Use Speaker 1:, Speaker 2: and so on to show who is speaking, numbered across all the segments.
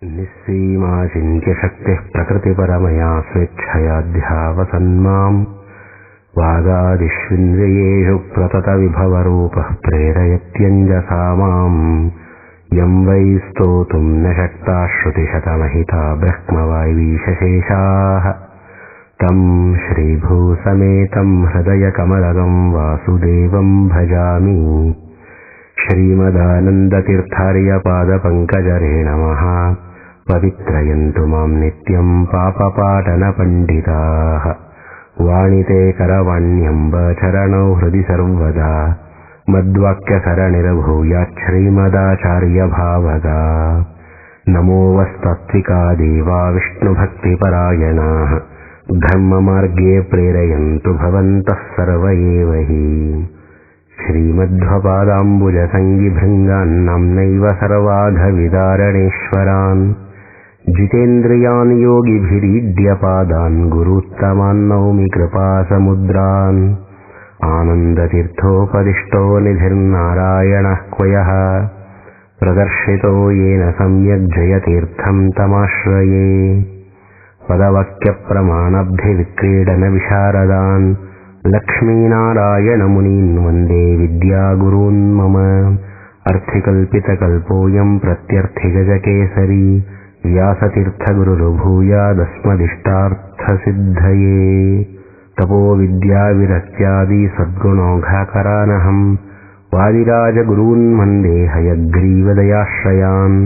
Speaker 1: निःसीमाचिन्त्यशक्तिः प्रकृतिपरमया स्वेच्छयाध्यावसन्माम् वागादिष्विन्द्रियेषु प्रततविभवरूपः प्रेरयत्यञ्जसा माम् यं वै स्तोतुं न शक्ता श्रुतिशतमहिता ब्रह्मवायुवीशशेषाः तं श्रीभूसमेतं हृदयकमलगं वासुदेवं भजामि। श्रीमदानन्दतीर्थार्यपादपङ्कजरेणमः पवित्रयन्तु मां नित्यं पापपाटनपण्डिताः। वाणिते करवाण्यम्ब चरणौ हृदि सर्वदा मद्वाक्यसरणिर्भूयाच्छ्रीमदाचार्यभावगा। नमो वस्तात्विका देवा विष्णुभक्तिपरायणाः धर्ममार्गे प्रेरयन्तु भवन्तः सर्व एव हि। श्रीमध्वपादाम्बुजसङ्गिभृङ्गान्नाम्नैव सर्वाघविदारणेश्वरान् जितेन्द्रियान् योगिभिरीड्यपादान् गुरुत्तमान् नौमि कृपासमुद्रान्। आनन्दतीर्थोपदिष्टो निधिर्नारायणः क्वयः प्रदर्शितो येन सम्यग् जयतीर्थं तमाश्रये। पदवाक्यप्रमाणब्धिविक्रीडनविशारदान् लक्ष्मीनारायणमुनीन् वन्दे विद्यागुरून् मम। अर्थिकल्पितकल्पोऽयं प्रत्यर्थिगजकेसरी व्यासतीर्थगुरुर्भूयादस्मदिष्टार्थसिद्धये। तपोविद्याविरक्त्यादि सद्गुणौघाकरानहं वादिराजगुरून् वन्दे हयग्रीवदयाश्रयान्।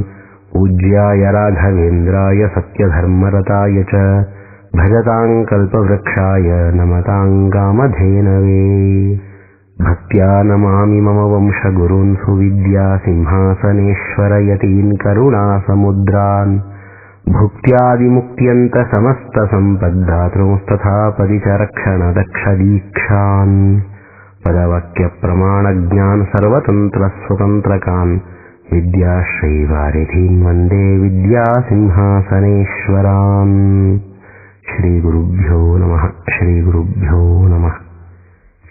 Speaker 1: पूज्याय राघवेन्द्राय सत्यधर्मरताय च भजतां कल्पवृक्षाय नमतां कामधेनवे। भक्त्या नमामि मम वंशगुरून् सुविद्यासिंहासनेश्वरयतीन् करुणासमुद्रान्। भुक्त्यादिमुक्त्यन्तसमस्तसम्पद्धातॄंस्तथा परिचरक्षणदक्षदीक्षान्। पदवाक्यप्रमाणज्ञान् सर्वतन्त्रस्वतन्त्रकान् विद्याश्रीवारिधीन् वन्दे विद्यासिंहासनेश्वरान्। श्रीगुरुभ्यो नमः। ಶ್ರೀಗುರುಭ್ಯೋ ನಮಃ.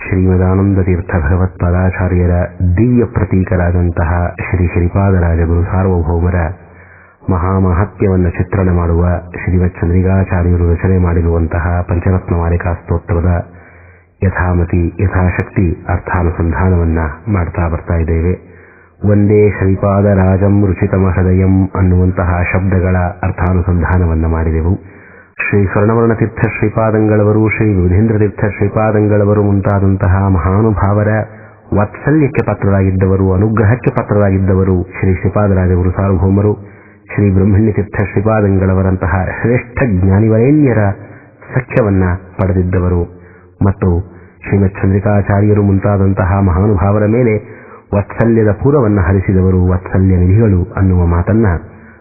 Speaker 1: ಶ್ರೀಮದಾನಂದತೀರ್ಥ ಭಗವತ್ಪಾದಾಚಾರ್ಯರ ದಿವ್ಯ ಪ್ರತೀಕರಾದಂತಹ ಶ್ರೀ ಶ್ರೀಪಾದರಾಜಗುರು ಸಾರ್ವಭೌಮರ ಮಹಾಮಹತ್ಯವನ್ನು ಚಿತ್ರಣ ಮಾಡುವ ಶ್ರೀಮಚ್ಚಂದ್ರಿಕಾಚಾರ್ಯರು ರಚನೆ ಮಾಡಿರುವಂತಹ ಪಂಚರತ್ನ ಮಾಲಿಕಾ ಸ್ತೋತ್ರದ ಯಥಾಮತಿ ಯಥಾಶಕ್ತಿ ಅರ್ಥಾನುಸಂಧಾನವನ್ನು ಮಾಡ್ತಾ ಬರ್ತಾ ಇದ್ದೇವೆ. ಒಂದೇ ಶ್ರೀಪಾದರಾಜಂ ರುಚಿತಮ ಹೃದಯಂ ಅನ್ನುವಂತಹ ಶಬ್ದಗಳ ಅರ್ಥಾನುಸಂಧಾನವನ್ನು ಮಾಡಿದೆವು. ಶ್ರೀ ಸ್ವರ್ಣವರ್ಣ ತೀರ್ಥ ಶ್ರೀಪಾದಂಗಳವರು, ಶ್ರೀ ವಿಧೇಂದ್ರ ತೀರ್ಥ ಶ್ರೀಪಾದಂಗಳವರು ಮುಂತಾದಂತಹ ಮಹಾನುಭಾವರ ವಾತ್ಸಲ್ಯಕ್ಕೆ ಪಾತ್ರರಾಗಿದ್ದವರು, ಅನುಗ್ರಹಕ್ಕೆ ಪಾತ್ರರಾಗಿದ್ದವರು ಶ್ರೀ ಶ್ರೀಪಾದರಾಜಗುರು ಸಾರ್ವಭೌಮರು. ಶ್ರೀ ಬ್ರಹ್ಮಣ್ಯ ತೀರ್ಥ ಶ್ರೀಪಾದಂಗಳವರಂತಹ ಶ್ರೇಷ್ಠ ಜ್ಞಾನಿವರೇಣ್ಯರ ಸಖ್ಯವನ್ನ ಪಡೆದಿದ್ದವರು ಮತ್ತು ಶ್ರೀಮತ್ ಚಂದ್ರಿಕಾಚಾರ್ಯರು ಮುಂತಾದಂತಹ ಮಹಾನುಭಾವರ ಮೇಲೆ ವಾತ್ಸಲ್ಯದ ಪೂರವನ್ನು ಹರಿಸಿದವರು, ವಾತ್ಸಲ್ಯ ನಿಧಿಗಳು ಅನ್ನುವ ಮಾತನ್ನ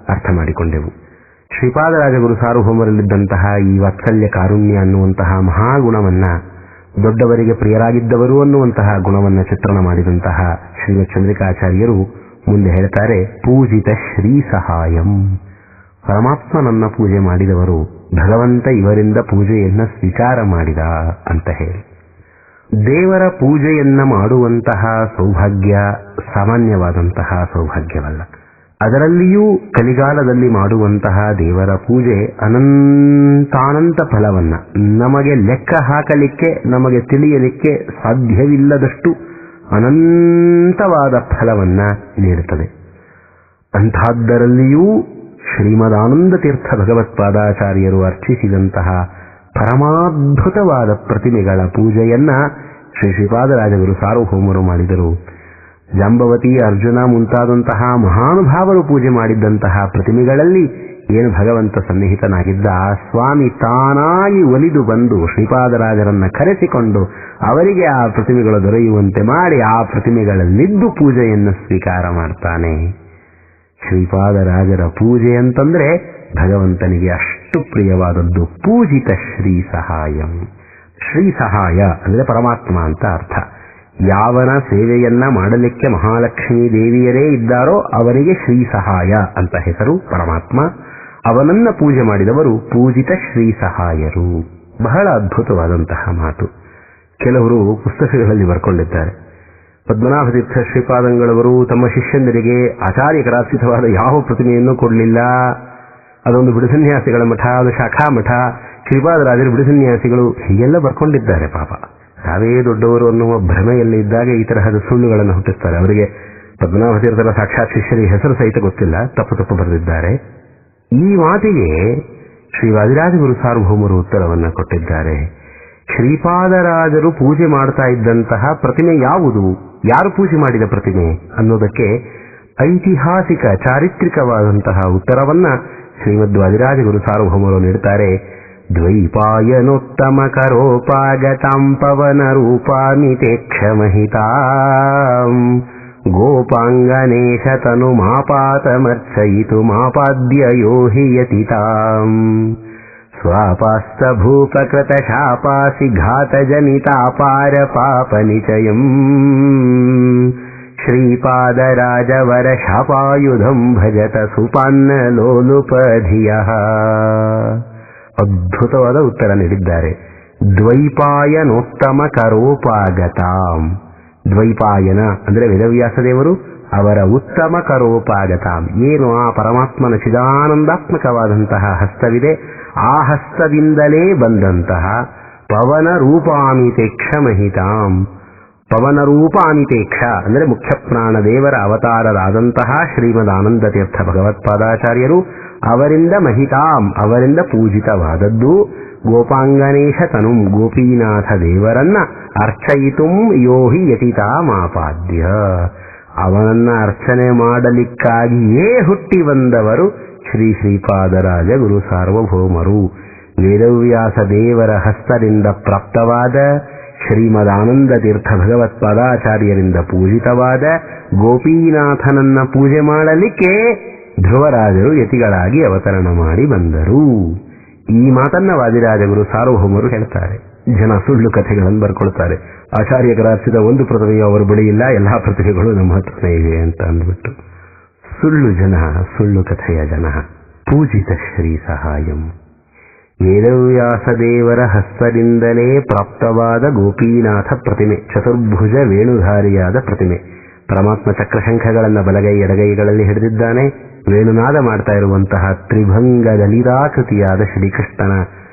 Speaker 1: ಅರ್ಥ ಮಾಡಿಕೊಂಡೆವು. ಶ್ರೀಪಾದರಾಜಗುರು ಸಾರ್ವಭೌಮರಲ್ಲಿದ್ದಂತಹ ಈ ವಾತ್ಸಲ್ಯ ಕಾರುಣ್ಯ ಅನ್ನುವಂತಹ ಮಹಾಗುಣವನ್ನ, ದೊಡ್ಡವರಿಗೆ ಪ್ರಿಯರಾಗಿದ್ದವರು ಅನ್ನುವಂತಹ ಗುಣವನ್ನ ಚಿತ್ರಣ ಮಾಡಿದಂತಹ ಶ್ರೀಮತ್ ಚಂದ್ರಿಕಾಚಾರ್ಯರು ಮುಂದೆ ಹೇಳ್ತಾರೆ, ಪೂಜಿತ ಶ್ರೀ ಸಹಾಯಂ. ಪರಮಾತ್ಮನನ್ನ ಪೂಜೆ ಮಾಡಿದವರು, ಭಗವಂತ ಇವರಿಂದ ಪೂಜೆಯನ್ನ ಸ್ವೀಕಾರ ಮಾಡಿದ ಅಂತ ಹೇಳಿ. ದೇವರ ಪೂಜೆಯನ್ನ ಮಾಡುವಂತಹ ಸೌಭಾಗ್ಯ ಸಾಮಾನ್ಯವಾದಂತಹ ಸೌಭಾಗ್ಯವಲ್ಲ. ಅದರಲ್ಲಿಯೂ ಕಲಿಗಾಲದಲ್ಲಿ ಮಾಡುವಂತಹ ದೇವರ ಪೂಜೆ ಅನಂತಾನಂತ ಫಲವನ್ನ, ನಮಗೆ ಲೆಕ್ಕ ಹಾಕಲಿಕ್ಕೆ, ನಮಗೆ ತಿಳಿಯಲಿಕ್ಕೆ ಸಾಧ್ಯವಿಲ್ಲದಷ್ಟು ಅನಂತವಾದ ಫಲವನ್ನ ನೀಡುತ್ತದೆ. ಅಂಥದ್ದರಲ್ಲಿಯೂ ಶ್ರೀಮದಾನಂದ ತೀರ್ಥ ಭಗವತ್ಪಾದಾಚಾರ್ಯರು ಅರ್ಚಿಸಿದಂತಹ ಪರಮಾದ್ಭುತವಾದ ಪ್ರತಿಮೆಗಳ ಪೂಜೆಯನ್ನ ಶ್ರೀ ಶ್ರೀಪಾದರಾಜಗುರು ಸಾರ್ವಭೌಮರು ಮಾಡಿದರು. ಜಾಂಬವತಿ, ಅರ್ಜುನ ಮುಂತಾದಂತಹ ಮಹಾನುಭಾವರು ಪೂಜೆ ಮಾಡಿದ್ದಂತಹ ಪ್ರತಿಮೆಗಳಲ್ಲಿ ಏನು ಭಗವಂತ ಸನ್ನಿಹಿತನಾಗಿದ್ದ, ಆ ಸ್ವಾಮಿ ತಾನಾಗಿ ಒಲಿದು ಬಂದು ಶ್ರೀಪಾದರಾಜರನ್ನ ಕರೆಸಿಕೊಂಡು ಅವರಿಗೆ ಆ ಪ್ರತಿಮೆಗಳು ದೊರೆಯುವಂತೆ ಮಾಡಿ ಆ ಪ್ರತಿಮೆಗಳಲ್ಲಿದ್ದು ಪೂಜೆಯನ್ನು ಸ್ವೀಕಾರ ಮಾಡ್ತಾನೆ. ಶ್ರೀಪಾದರಾಜರ ಪೂಜೆ ಅಂತಂದ್ರೆ ಭಗವಂತನಿಗೆ ಅಷ್ಟು ಪ್ರಿಯವಾದದ್ದು. ಪೂಜಿತ ಶ್ರೀ ಸಹಾಯಂ. ಶ್ರೀ ಸಹಾಯ ಅಂದ್ರೆ ಪರಮಾತ್ಮ ಅಂತ ಅರ್ಥ. ಯಾವನ ಸೇವೆಯನ್ನ ಮಾಡಲಿಕ್ಕೆ ಮಹಾಲಕ್ಷ್ಮೀ ದೇವಿಯರೇ ಇದ್ದಾರೋ ಅವರಿಗೆ ಶ್ರೀ ಸಹಾಯ ಅಂತ ಹೆಸರು. ಪರಮಾತ್ಮ ಅವನನ್ನ ಪೂಜೆ ಮಾಡಿದವರು ಪೂಜಿತ ಶ್ರೀ ಸಹಾಯರು. ಬಹಳ ಅದ್ಭುತವಾದಂತಹ ಮಾತು. ಕೆಲವರು ಪುಸ್ತಕಗಳಲ್ಲಿ ಬರ್ಕೊಂಡಿದ್ದಾರೆ, ಪದ್ಮನಾಭ ತೀರ್ಥ ಶ್ರೀಪಾದಂಗಳವರು ತಮ್ಮ ಶಿಷ್ಯಂದರಿಗೆ ಆಚಾರ್ಯ ಕರಾರ್ಚಿತವಾದ ಯಾವ ಪ್ರತಿಮೆಯನ್ನು ಕೊಡಲಿಲ್ಲ. ಅದೊಂದು ಬಿಡುಸನ್ಯಾಸಿಗಳ ಮಠ, ಅದು ಶಾಖಾ ಮಠ, ಶ್ರೀಪಾದರಾಜರು ಬಿಡುಸನ್ಯಾಸಿಗಳು ಹೀಗೆಲ್ಲ ಬರ್ಕೊಂಡಿದ್ದಾರೆ. ಪಾಪ ತಾವೇ ದೊಡ್ಡವರು ಅನ್ನುವ ಭ್ರಮೆಯಲ್ಲಿ ಇದ್ದಾಗ ಈ ತರಹದ ಸುಳ್ಳುಗಳನ್ನು ಹುಟ್ಟಿಸ್ತಾರೆ. ಅವರಿಗೆ ಪದ್ಮನಾಭ ತೀರ್ಥರ ಸಾಕ್ಷಾತ್ ಶಿಷ್ಯರಿಗೆ ಹೆಸರು ಸಹಿತ ಗೊತ್ತಿಲ್ಲ, ತಪ್ಪು ಬರೆದಿದ್ದಾರೆ. ಈ ಮಾತಿಗೆ ಶ್ರೀ ವಾದಿರಾಜಗುರು ಸಾರ್ವಭೌಮರು ಉತ್ತರವನ್ನು ಕೊಟ್ಟಿದ್ದಾರೆ. ಶ್ರೀಪಾದರಾಜರು ಪೂಜೆ ಮಾಡ್ತಾ ಇದ್ದಂತಹ ಪ್ರತಿಮೆ ಯಾವುದು, ಯಾರು ಪೂಜೆ ಮಾಡಿದ ಪ್ರತಿಮೆ ಅನ್ನೋದಕ್ಕೆ ಐತಿಹಾಸಿಕ ಚಾರಿತ್ರಿಕವಾದಂತಹ ಉತ್ತರವನ್ನ ಶ್ರೀಮದ್ ವಾದಿರಾಜಗುರು ಸಾರ್ವಭೌಮರು ನೀಡುತ್ತಾರೆ. ದ್ವೈಪಾಯನೋತ್ತಮ ಕರೋಪಾಗತಾಂ ಪವನ ರೂಪಾಮಿತೆ ಕ್ಷಮಹಿತಾಂ ಗೋಪಾಂಗನೇಶ ತನು ಮಾಪಾತಮರ್ಚಯಿತು ಮಾಪಾದ್ಯಯೋ ಹಿ ಯತಿತಾಂ ಸ್ವಾಪಾಸ್ತ ಭೂಪಕೃತ ಶಾಪಾಸಿ ಘಾತಜನಿತಾಪಾರ ಪಾಪನಿಚಯಂ ಶ್ರೀಪಾದರಾಜವರ ಶಾಪಾಯುಧಂ ಭಜತ ಸುಪಾನ್ನ ಲೋಲುಪಧಿಯಃ. ಅದ್ಭುತವಾದ ಉತ್ತರ ನೀಡಿದ್ದಾರೆ. ದ್ವೈಪಾಯನೋತ್ತಮ ಕರೋಪಾಗತಾಂ. ದ್ವೈಪಾಯನ ಅಂದರೆ ವೇದವ್ಯಾಸದೇವರು, ಅವರ ಉತ್ತಮ ಕರೋಪಾಗತಾಂ. ಏನು ಆ ಪರಮಾತ್ಮನ ಚಿದಾನಂದಾತ್ಮಕವಾದಂತಹ ಹಸ್ತವಿದೆ, ಆ ಹಸ್ತದಿಂದಲೇ ಬಂದಂತಹ ಪವನ ರೂಪಾಮಿತೇಕ್ಷ ಮಹಿತಾಂ. ಪವನ ರೂಪಾಮಿತೇಕ್ಷ ಅಂದರೆ ಮುಖ್ಯ ಪ್ರಾಣದೇವರ ಅವತಾರರಾದಂತಹ ಶ್ರೀಮದ್ ಆನಂದ ತೀರ್ಥ ಭಗವತ್ಪಾದಾಚಾರ್ಯರು ಅವರಿಂದ ಮಹಿತಾಂ, ಅವರಿಂದ ಪೂಜಿತವಾದದ್ದು. ಗೋಪಾಂಗನೇಶ ತನುಂ, ಗೋಪೀನಾಥ ದೇವರನ್ನ ಅರ್ಚಯಿತುಂ ಯೋಹಿ ಯತಿತಾಮಾಪಾದ್ಯ, ಅವನನ್ನ ಅರ್ಚನೆ ಮಾಡಲಿಕ್ಕಾಗಿಯೇ ಹುಟ್ಟಿ ಬಂದವರು ಶ್ರೀ ಶ್ರೀಪಾದರಾಜ ಗುರು ಸಾರ್ವಭೌಮರು. ವೇದವ್ಯಾಸ ದೇವರ ಹಸ್ತದಿಂದ ಪ್ರಾಪ್ತವಾದ ಶ್ರೀಮದ್ ಆನಂದ ತೀರ್ಥ ಭಗವತ್ಪಾದಾಚಾರ್ಯರಿಂದ ಪೂಜಿತವಾದ ಗೋಪೀನಾಥನನ್ನ ಪೂಜೆ ಮಾಡಲಿಕ್ಕೆ ಧ್ರುವರಾಜರು ಯತಿಗಳಾಗಿ ಅವತರಣ ಮಾಡಿ ಬಂದರು. ಈ ಮಾತನ್ನ ವಾದಿರಾಜಗುರು ಸಾರ್ವಭೌಮರು ಹೇಳ್ತಾರೆ. ಜನ ಸುಳ್ಳು ಕಥೆಗಳನ್ನು ಬರ್ಕೊಳ್ತಾರೆ. ಆಚಾರ್ಯ ಕರಾರ್ಚಿತ ಒಂದು ಪ್ರತಿಮೆಯು ಅವರ ಬಳಿ ಇಲ್ಲ, ಎಲ್ಲಾ ಪ್ರತಿಮೆಗಳು ನಮ್ಮ ಹತ್ರನೇ ಇವೆ ಅಂತ ಅಂದ್ಬಿಟ್ಟು. ಸುಳ್ಳು ಜನ, ಸುಳ್ಳು ಕಥೆಯ ಜನ. ಪೂಜಿತ ಶ್ರೀ ಸಹಾಯಂ. ವೇದವ್ಯಾಸ ದೇವರ ಹಸ್ತದಿಂದಲೇ ಪ್ರಾಪ್ತವಾದ ಗೋಪೀನಾಥ ಪ್ರತಿಮೆ, ಚತುರ್ಭುಜ ವೇಣುಧಾರಿಯಾದ ಪ್ರತಿಮೆ. ಪರಮಾತ್ಮ ಚಕ್ರಶಂಖಗಳನ್ನು ಬಲಗೈ ಎಡಗೈಗಳಲ್ಲಿ ಹಿಡಿದಿದ್ದಾನೆ. ವೇಣುನಾದ ಮಾಡ್ತಾ ಇರುವಂತಹ ತ್ರಿಭಂಗ ಲಲಿತಾಕೃತಿಯಾದ ಶ್ರೀಕೃಷ್ಣನ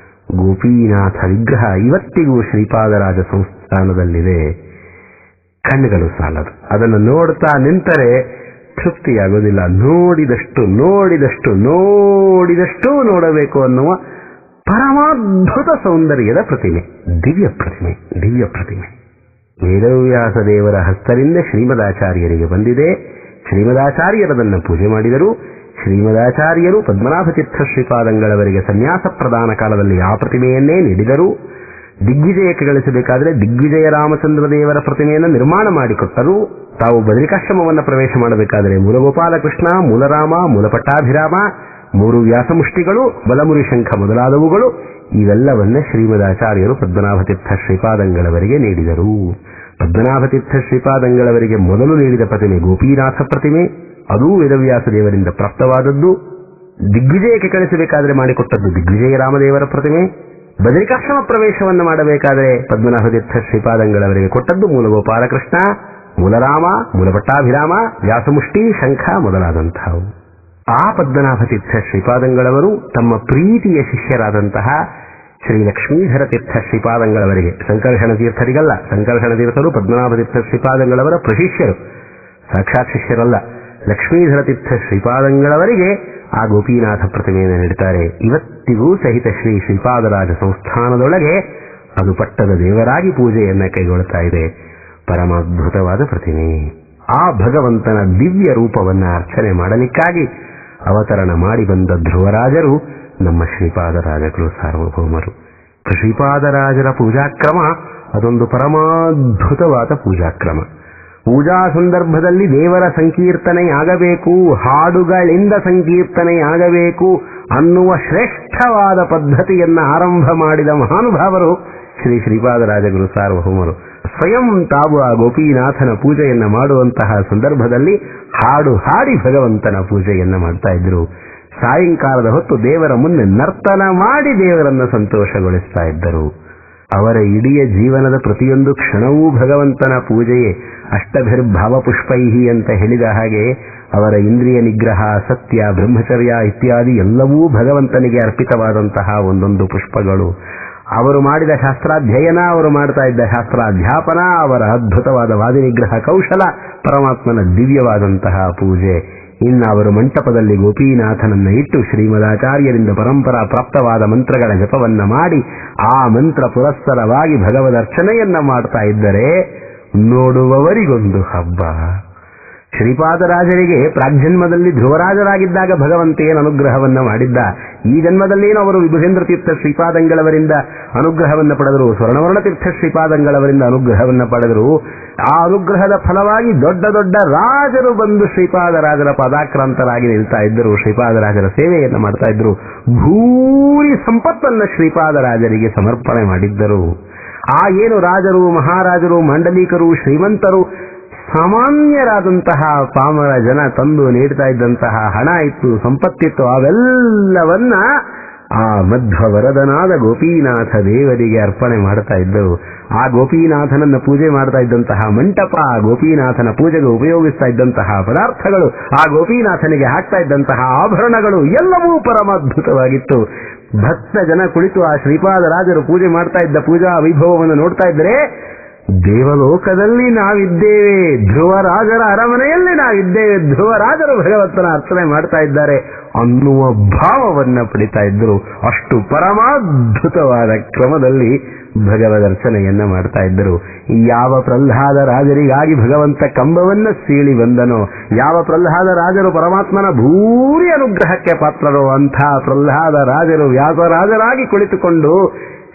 Speaker 1: ಗೋಪೀನಾಥ ವಿಗ್ರಹ ಇವತ್ತಿಗೂ ಶ್ರೀಪಾದರಾಜ ಸಂಸ್ಥಾನದಲ್ಲಿದೆ. ಕಣ್ಣುಗಳು ಸಾಲದು, ಅದನ್ನು ನೋಡ್ತಾ ನಿಂತರೆ ತೃಪ್ತಿಯಾಗೋದಿಲ್ಲ. ನೋಡಿದಷ್ಟು ನೋಡಿದಷ್ಟು ನೋಡಿದಷ್ಟು ನೋಡಬೇಕು ಅನ್ನುವ ಪರಮಾದ್ಭುತ ಸೌಂದರ್ಯದ ಪ್ರತಿಮೆ, ದಿವ್ಯ ಪ್ರತಿಮೆ, ದಿವ್ಯ ಪ್ರತಿಮೆ. ವೇದವ್ಯಾಸ ದೇವರ ಹಸ್ತರಿಂದ ಶ್ರೀಮದಾಚಾರ್ಯರಿಗೆ ಬಂದಿದೆ. ಶ್ರೀಮದಾಚಾರ್ಯರದನ್ನು ಪೂಜೆ ಮಾಡಿದರು. ಶ್ರೀಮದಾಚಾರ್ಯರು ಪದ್ಮನಾಭ ತೀರ್ಥ ಶ್ರೀಪಾದಂಗಳವರಿಗೆ ಸನ್ಯಾಸ ಪ್ರದಾನ ಕಾಲದಲ್ಲಿ ಆ ಪ್ರತಿಮೆಯನ್ನೇ ನೀಡಿದರು. ದಿಗ್ವಿಜಯಕ್ಕೆ ಗಳಿಸಬೇಕಾದರೆ ದಿಗ್ವಿಜಯ ರಾಮಚಂದ್ರ ದೇವರ ಪ್ರತಿಮೆಯನ್ನು ನಿರ್ಮಾಣ ಮಾಡಿಕೊಟ್ಟರು. ತಾವು ಬದರಿಕಾಶ್ರಮವನ್ನು ಪ್ರವೇಶ ಮಾಡಬೇಕಾದರೆ ಮೂಲಗೋಪಾಲಕೃಷ್ಣ, ಮೂಲರಾಮ, ಮೂಲಪಟ್ಟಾಭಿರಾಮ, 3 ವ್ಯಾಸಮುಷ್ಟಿಗಳು, ಬಲಮುರಿ ಶಂಖ ಮೊದಲಾದವುಗಳು ಇವೆಲ್ಲವನ್ನ ಶ್ರೀಮದಾಚಾರ್ಯರು ಪದ್ಮನಾಭ ತೀರ್ಥ ಶ್ರೀಪಾದಂಗಳವರಿಗೆ ನೀಡಿದರು. ಪದ್ಮನಾಭ ತೀರ್ಥ ಶ್ರೀಪಾದಂಗಳವರಿಗೆ ಮೊದಲು ನೀಡಿದ ಪ್ರತಿಮೆ ಗೋಪೀನಾಥ ಪ್ರತಿಮೆ, ಅದೂ ವೇದವ್ಯಾಸ ದೇವರಿಂದ ಪ್ರಾಪ್ತವಾದದ್ದು. ದಿಗ್ವಿಜಯಕ್ಕೆ ಕಳಿಸಬೇಕಾದರೆ ಮಾಡಿಕೊಟ್ಟದ್ದು ದಿಗ್ವಿಜಯ ರಾಮದೇವರ ಪ್ರತಿಮೆ. ಬದರಿಕಾಶ್ರಮ ಪ್ರವೇಶವನ್ನು ಮಾಡಬೇಕಾದರೆ ಪದ್ಮನಾಭ ತೀರ್ಥ ಶ್ರೀಪಾದಂಗಳವರಿಗೆ ಕೊಟ್ಟದ್ದು ಮೂಲಗೋಪಾಲಕೃಷ್ಣ, ಮೂಲರಾಮ, ಮೂಲಪಟ್ಟಾಭಿರಾಮ, ವ್ಯಾಸಮುಷ್ಟಿ, ಶಂಖ ಮೊದಲಾದಂಥವು. ಆ ಪದ್ಮನಾಭ ತೀರ್ಥ ಶ್ರೀಪಾದಂಗಳವರು ತಮ್ಮ ಪ್ರೀತಿಯ ಶಿಷ್ಯರಾದಂತಹ ಶ್ರೀ ಲಕ್ಷ್ಮೀಧರ ತೀರ್ಥ ಶ್ರೀಪಾದಂಗಳವರಿಗೆ, ಸಂಕರ್ಷಣ ತೀರ್ಥರಿಗಲ್ಲ, ಸಂಕರ್ಷಣ ತೀರ್ಥರು ಪದ್ಮನಾಭ ತೀರ್ಥ ಶ್ರೀಪಾದಂಗಳವರ ಪ್ರಶಿಷ್ಯರು, ಸಾಕ್ಷಾತ್ ಶಿಷ್ಯರಲ್ಲ. ಲಕ್ಷ್ಮೀಧರ ತೀರ್ಥ ಶ್ರೀಪಾದಂಗಳವರಿಗೆ ಆ ಗೋಪೀನಾಥ ಪ್ರತಿಮೆಯನ್ನು ನೀಡುತ್ತಾರೆ. ಇವತ್ತಿಗೂ ಸಹಿತ ಶ್ರೀ ಶ್ರೀಪಾದರಾಜ ಸಂಸ್ಥಾನದೊಳಗೆ ಅದು ಪಟ್ಟದ ದೇವರಾಗಿ ಪೂಜೆಯನ್ನು ಕೈಗೊಳ್ಳುತ್ತಾ ಇದೆ. ಪರಮಾದ್ಭುತವಾದ ಪ್ರತಿಮೆ. ಆ ಭಗವಂತನ ದಿವ್ಯ ರೂಪವನ್ನು ಅರ್ಚನೆ ಮಾಡಲಿಕ್ಕಾಗಿ ಅವತರಣ ಮಾಡಿ ಬಂದ ಧ್ರುವರಾಜರು ನಮ್ಮ ಶ್ರೀಪಾದರಾಜರು ಸಾರ್ವಭೌಮರು. ಶ್ರೀಪಾದರಾಜರ ಪೂಜಾಕ್ರಮ ಅದೊಂದು ಪರಮಾದ್ಭುತವಾದ ಪೂಜಾಕ್ರಮ. ಪೂಜಾ ಸಂದರ್ಭದಲ್ಲಿ ದೇವರ ಸಂಕೀರ್ತನೆಯಾಗಬೇಕು, ಹಾಡುಗಳಿಂದ ಸಂಕೀರ್ತನೆಯಾಗಬೇಕು ಅನ್ನುವ ಶ್ರೇಷ್ಠವಾದ ಪದ್ಧತಿಯನ್ನು ಆರಂಭ ಮಾಡಿದ ಮಹಾನುಭಾವರು ಶ್ರೀ ಶ್ರೀಪಾದರಾಜಗುರು ಸಾರ್ವಭೌಮರು. ಸ್ವಯಂ ತಾವು ಆ ಗೋಪೀನಾಥನ ಪೂಜೆಯನ್ನು ಮಾಡುವಂತಹ ಸಂದರ್ಭದಲ್ಲಿ ಹಾಡು ಹಾಡಿ ಭಗವಂತನ ಪೂಜೆಯನ್ನು ಮಾಡ್ತಾ ಇದ್ರು. ಸಾಯಂಕಾಲದ ಹೊತ್ತು ದೇವರ ಮುಂದೆ ನರ್ತನ ಮಾಡಿ ದೇವರನ್ನು ಸಂತೋಷಗೊಳಿಸ್ತಾ ಇದ್ದರು. ಅವರ ಇಡೀ ಜೀವನದ ಪ್ರತಿಯೊಂದು ಕ್ಷಣವೂ ಭಗವಂತನ ಪೂಜೆಯೇ. ಅಷ್ಟಭಿರ್ಭಾವಪುಷ್ಪೈಹಿ ಅಂತ ಹೇಳಿದ ಹಾಗೆ ಅವರ ಇಂದ್ರಿಯ ನಿಗ್ರಹ, ಸತ್ಯ, ಬ್ರಹ್ಮಚರ್ಯ ಇತ್ಯಾದಿ ಎಲ್ಲವೂ ಭಗವಂತನಿಗೆ ಅರ್ಪಿತವಾದಂತಹ ಒಂದೊಂದು ಪುಷ್ಪಗಳು. ಅವರು ಮಾಡಿದ ಶಾಸ್ತ್ರಾಧ್ಯಯನ, ಅವರು ಮಾಡ್ತಾ ಇದ್ದ ಶಾಸ್ತ್ರಾಧ್ಯಾಪನ, ಅವರ ಅದ್ಭುತವಾದ ವಾದಿ ನಿಗ್ರಹ ಕೌಶಲ, ಪರಮಾತ್ಮನ ದಿವ್ಯವಾದಂತಹ ಪೂಜೆ. ಇನ್ನು ಅವರು ಮಂಟಪದಲ್ಲಿ ಗೋಪೀನಾಥನನ್ನ ಇಟ್ಟು ಶ್ರೀಮದಾಚಾರ್ಯರಿಂದ ಪರಂಪರಾ ಪ್ರಾಪ್ತವಾದ ಮಂತ್ರಗಳ ಜಪವನ್ನ ಮಾಡಿ ಆ ಮಂತ್ರ ಪುರಸ್ಸರವಾಗಿ ಭಗವದರ್ಚನೆಯನ್ನ ಮಾಡ್ತಾ ಇದ್ದರೆ ನೋಡುವವರಿಗೊಂದು ಹಬ್ಬ. ಶ್ರೀಪಾದರಾಜರಿಗೆ ಪ್ರಾಗ್ಜನ್ಮದಲ್ಲಿ ಧ್ರುವರಾಜರಾಗಿದ್ದಾಗ ಭಗವಂತ ಏನು ಅನುಗ್ರಹವನ್ನ ಮಾಡಿದ್ದ, ಈ ಜನ್ಮದಲ್ಲೇನು ಅವರು ವಿಭುಷೇಂದ್ರ ತೀರ್ಥ ಶ್ರೀಪಾದಂಗಳವರಿಂದ ಅನುಗ್ರಹವನ್ನ ಪಡೆದರು, ಸ್ವರ್ಣವರ್ಣ ತೀರ್ಥ ಶ್ರೀಪಾದಂಗಳವರಿಂದ ಅನುಗ್ರಹವನ್ನ ಪಡೆದರು. ಆ ಅನುಗ್ರಹದ ಫಲವಾಗಿ ದೊಡ್ಡ ದೊಡ್ಡ ರಾಜರು ಬಂದು ಶ್ರೀಪಾದರಾಜರ ಪದಾಕ್ರಾಂತರಾಗಿ ನಿಲ್ತಾ ಇದ್ದರು, ಶ್ರೀಪಾದರಾಜರ ಸೇವೆಯನ್ನು ಮಾಡ್ತಾ ಇದ್ರು, ಭೂರಿ ಸಂಪತ್ತನ್ನ ಶ್ರೀಪಾದರಾಜರಿಗೆ ಸಮರ್ಪಣೆ ಮಾಡಿದ್ದರು. ಆ ಏನು ರಾಜರು, ಮಹಾರಾಜರು, ಮಾಂಡಲಿಕರು, ಶ್ರೀಮಂತರು, ಸಾಮಾನ್ಯರಾದಂತಹ ಪಾಮರ ಜನ ತಂದು ನೀಡ್ತಾ ಇದ್ದಂತಹ ಹಣ ಇತ್ತು, ಸಂಪತ್ತಿತ್ತು, ಅವೆಲ್ಲವನ್ನ ಆ ಮಧ್ವವರದನಾದ ಗೋಪೀನಾಥ ದೇವರಿಗೆ ಅರ್ಪಣೆ ಮಾಡ್ತಾ ಇದ್ದರು. ಆ ಗೋಪೀನಾಥನನ್ನ ಪೂಜೆ ಮಾಡ್ತಾ ಇದ್ದಂತಹ ಮಂಟಪ, ಆ ಗೋಪೀನಾಥನ ಪೂಜೆಗೆ ಉಪಯೋಗಿಸ್ತಾ ಇದ್ದಂತಹ ಪದಾರ್ಥಗಳು, ಆ ಗೋಪೀನಾಥನಿಗೆ ಹಾಕ್ತಾ ಇದ್ದಂತಹ ಆಭರಣಗಳು ಎಲ್ಲವೂ ಪರಮಾದ್ಭುತವಾಗಿತ್ತು. ಭಕ್ತ ಜನ ಕುಳಿತು ಆ ಶ್ರೀಪಾದರಾಜರು ಪೂಜೆ ಮಾಡ್ತಾ ಇದ್ದ ಪೂಜಾ ವೈಭವವನ್ನು ನೋಡ್ತಾ ಇದ್ದರೆ ದೇವಲೋಕದಲ್ಲಿ ನಾವಿದ್ದೇವೆ, ಧ್ರುವರಾಜರ ಅರಮನೆಯಲ್ಲಿ ನಾವಿದ್ದೇವೆ, ಧ್ರುವರಾಜರು ಭಗವಂತನ ಅರ್ಚನೆ ಮಾಡ್ತಾ ಇದ್ದಾರೆ ಅನ್ನುವ ಭಾವವನ್ನ ಪಡಿತಾ ಇದ್ದರು. ಅಷ್ಟು ಪರಮಾದ್ಭುತವಾದ ಕ್ರಮದಲ್ಲಿ ಭಗವದರ್ಚನೆಯನ್ನ ಮಾಡ್ತಾ ಇದ್ದರು. ಯಾವ ಪ್ರಹ್ಲಾದ ರಾಜರಿಗಾಗಿ ಭಗವಂತ ಕಂಬವನ್ನ ಸೀಳಿ ಬಂದನೋ, ಯಾವ ಪ್ರಹ್ಲಾದ ರಾಜರು ಪರಮಾತ್ಮನ ಭೂರಿ ಅನುಗ್ರಹಕ್ಕೆ ಪಾತ್ರರೋ ಅಂಥ ಪ್ರಹ್ಲಾದ ರಾಜರು ವ್ಯಾಸರಾಜರಾಗಿ ಕುಳಿತುಕೊಂಡು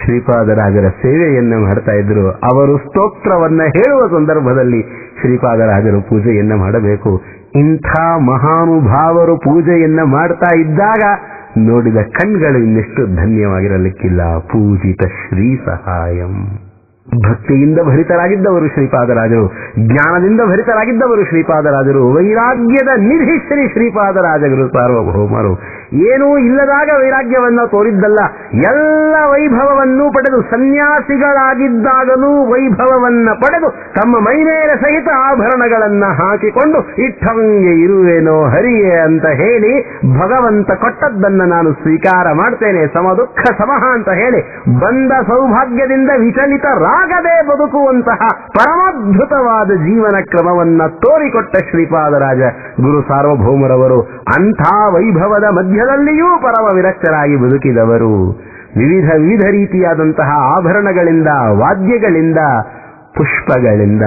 Speaker 1: ಶ್ರೀಪಾದರಾಜರ ಸೇವೆಯನ್ನ ಮಾಡ್ತಾ ಇದ್ರು. ಅವರು ಸ್ತೋತ್ರವನ್ನ ಹೇಳುವ ಸಂದರ್ಭದಲ್ಲಿ ಶ್ರೀಪಾದರಾಜರು ಪೂಜೆಯನ್ನ ಮಾಡಬೇಕು. ಇಂಥ ಮಹಾನುಭಾವರು ಪೂಜೆಯನ್ನ ಮಾಡ್ತಾ ಇದ್ದಾಗ ನೋಡಿದ ಕಣ್ಗಳು ಇನ್ನೆಷ್ಟು ಧನ್ಯವಾಗಿರಲಿಕ್ಕಿಲ್ಲ. ಪೂಜಿತ ಶ್ರೀ ಸಹಾಯಂ. ಭಕ್ತಿಯಿಂದ ಭರಿತರಾಗಿದ್ದವರು ಶ್ರೀಪಾದರಾಜರು, ಜ್ಞಾನದಿಂದ ಭರಿತರಾಗಿದ್ದವರು ಶ್ರೀಪಾದರಾಜರು, ವೈರಾಗ್ಯದ ನಿಧಿ ಶ್ರೀ ಶ್ರೀಪಾದರಾಜರು ಸಾರ್ವಭೌಮರು. ಏನೂ ಇಲ್ಲದಾಗ ವೈರಾಗ್ಯವನ್ನ ತೋರಿದ್ದಲ್ಲ, ಎಲ್ಲ ವೈಭವವನ್ನು ಪಡೆದು ಸನ್ಯಾಸಿಗಳಾಗಿದ್ದಾಗಲೂ ವೈಭವವನ್ನ ಪಡೆದು ತಮ್ಮ ಮೈಮೇಲೆ ಸಹಿತ ಆಭರಣಗಳನ್ನ ಹಾಕಿಕೊಂಡು ಇಟ್ಟಂಗೆ ಇರುವೇನೋ ಹರಿಯೇ ಅಂತ ಹೇಳಿ ಭಗವಂತ ಕೊಟ್ಟದ್ದನ್ನ ನಾನು ಸ್ವೀಕಾರ ಮಾಡ್ತೇನೆ, ಸಮ ದುಃಖ ಸಮಹ ಅಂತ ಹೇಳಿ ಬಂದ ಸೌಭಾಗ್ಯದಿಂದ ವಿಚಲಿತರಾಗದೆ ಬದುಕುವಂತಹ ಪರಮಾದ್ಭುತವಾದ ಜೀವನ ಕ್ರಮವನ್ನ ತೋರಿಕೊಟ್ಟ ಶ್ರೀಪಾದರಾಜ ಗುರು ಸಾರ್ವಭೌಮರವರು. ಅಂಥ ವೈಭವದ ಮಧ್ಯದಲ್ಲಿಯೂ ಪರಮ ವಿರಕ್ತರಾಗಿ ಬದುಕಿದವರು. ವಿವಿಧ ವಿವಿಧ ರೀತಿಯಾದಂತಹ ಆಭರಣಗಳಿಂದ, ವಾದ್ಯಗಳಿಂದ, ಪುಷ್ಪಗಳಿಂದ,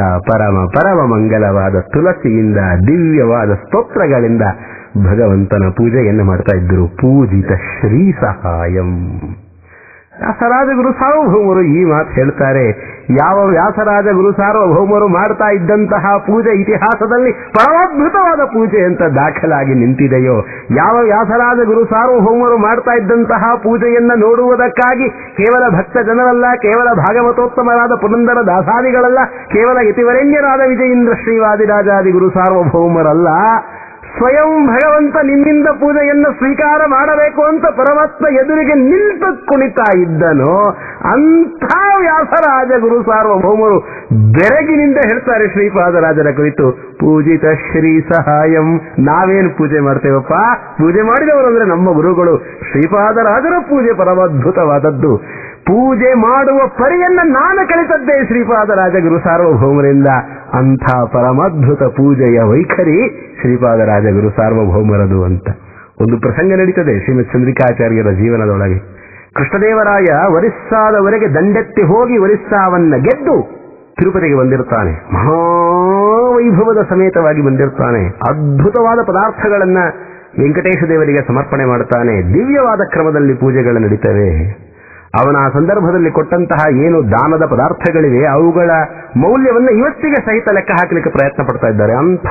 Speaker 1: ಪರಮ ಮಂಗಲವಾದ ತುಳಸಿಯಿಂದ, ದಿವ್ಯವಾದ ಸ್ತೋತ್ರಗಳಿಂದ ಭಗವಂತನ ಪೂಜೆಯನ್ನು ಮಾಡ್ತಾ ಇದ್ದರು. ಪೂಜಿತ ಶ್ರೀ ಸಹಾಯಂ. ವ್ಯಾಸರಾಜ ಗುರು ಸಾರ್ವಭೌಮರು ಈ ಮಾತು ಹೇಳ್ತಾರೆ. ಯಾವ ವ್ಯಾಸರಾಜ ಗುರು ಸಾರ್ವಭೌಮರು ಮಾಡ್ತಾ ಇದ್ದಂತಹ ಪೂಜೆ ಇತಿಹಾಸದಲ್ಲಿ ಪರಮಾದ್ಭುತವಾದ ಪೂಜೆ ಅಂತ ದಾಖಲಾಗಿ ನಿಂತಿದೆಯೋ, ಯಾವ ವ್ಯಾಸರಾಜ ಗುರು ಸಾರ್ವಭೌಮರು ಮಾಡ್ತಾ ಇದ್ದಂತಹ ಪೂಜೆಯನ್ನ ನೋಡುವುದಕ್ಕಾಗಿ ಕೇವಲ ಭಕ್ತ ಜನರಲ್ಲ, ಕೇವಲ ಭಾಗವತೋತ್ತಮರಾದ ಪುರಂದರ ದಾಸಾದಿಗಳಲ್ಲ, ಕೇವಲ ಯತಿವರೆಣ್ಯರಾದ ವಿಜಯೇಂದ್ರ ಶ್ರೀವಾದಿರಾಜಾದಿ ಗುರು ಸಾರ್ವಭೌಮರಲ್ಲ, ಸ್ವಯಂ ಭಗವಂತ ನಿಮ್ಮಿಂದ ಪೂಜೆಯನ್ನು ಸ್ವೀಕಾರ ಮಾಡಬೇಕು ಅಂತ ಪರಮಾತ್ಮ ಎದುರಿಗೆ ನಿಂತು ಕುಣಿತಾ ಇದ್ದನೋ ಅಂಥ ವ್ಯಾಸರಾಜ ಗುರು ಸಾರ್ವಭೌಮರು ಬೆರಗಿನಿಂದ ಹೇಳ್ತಾರೆ ಶ್ರೀಪಾದರಾಜರ ಕುರಿತು, ಪೂಜಿತ ಶ್ರೀ ಸಹಾಯಂ. ನಾವೇನು ಪೂಜೆ ಮಾಡ್ತೇವಪ್ಪ, ಪೂಜೆ ಮಾಡಿದವರು ಅಂದ್ರೆ ನಮ್ಮ ಗುರುಗಳು. ಶ್ರೀಪಾದರಾಜರ ಪೂಜೆ ಪರಮಾದ್ಭುತವಾದದ್ದು. ಪೂಜೆ ಮಾಡುವ ಪರಿಯನ್ನ ನಾನು ಕಲಿತದ್ದೇ ಶ್ರೀಪಾದರಾಜ ಗುರು ಸಾರ್ವಭೌಮರಿಂದ. ಅಂಥ ಪರಮಾದ್ಭುತ ಪೂಜೆಯ ವೈಖರಿ ಶ್ರೀಪಾದರಾಜ ಗುರು ಸಾರ್ವಭೌಮರದು ಅಂತ ಒಂದು ಪ್ರಸಂಗ ನಡೀತದೆ ಶ್ರೀಮತ್ ಚಂದ್ರಿಕಾಚಾರ್ಯರ ಜೀವನದೊಳಗೆ. ಕೃಷ್ಣದೇವರಾಯ ಒರಿಸ್ಸಾದವರೆಗೆ ದಂಡೆತ್ತಿ ಹೋಗಿ ಒರಿಸ್ಸಾವನ್ನ ಗೆದ್ದು ತಿರುಪತಿಗೆ ಬಂದಿರ್ತಾನೆ. ಮಹಾವೈಭವದ ಸಮೇತವಾಗಿ ಬಂದಿರ್ತಾನೆ. ಅದ್ಭುತವಾದ ಪದಾರ್ಥಗಳನ್ನ ವೆಂಕಟೇಶ ದೇವರಿಗೆ ಸಮರ್ಪಣೆ ಮಾಡ್ತಾನೆ. ದಿವ್ಯವಾದ ಕ್ರಮದಲ್ಲಿ ಪೂಜೆಗಳು ನಡೀತವೆ. ಅವನ ಆ ಸಂದರ್ಭದಲ್ಲಿ ಕೊಟ್ಟಂತಹ ಏನು ದಾನದ ಪದಾರ್ಥಗಳಿವೆ ಅವುಗಳ ಮೌಲ್ಯವನ್ನು ಇವತ್ತಿಗೆ ಸಹಿತ ಲೆಕ್ಕ ಹಾಕಲಿಕ್ಕೆ ಪ್ರಯತ್ನ ಪಡ್ತಾ ಇದ್ದಾರೆ. ಅಂಥ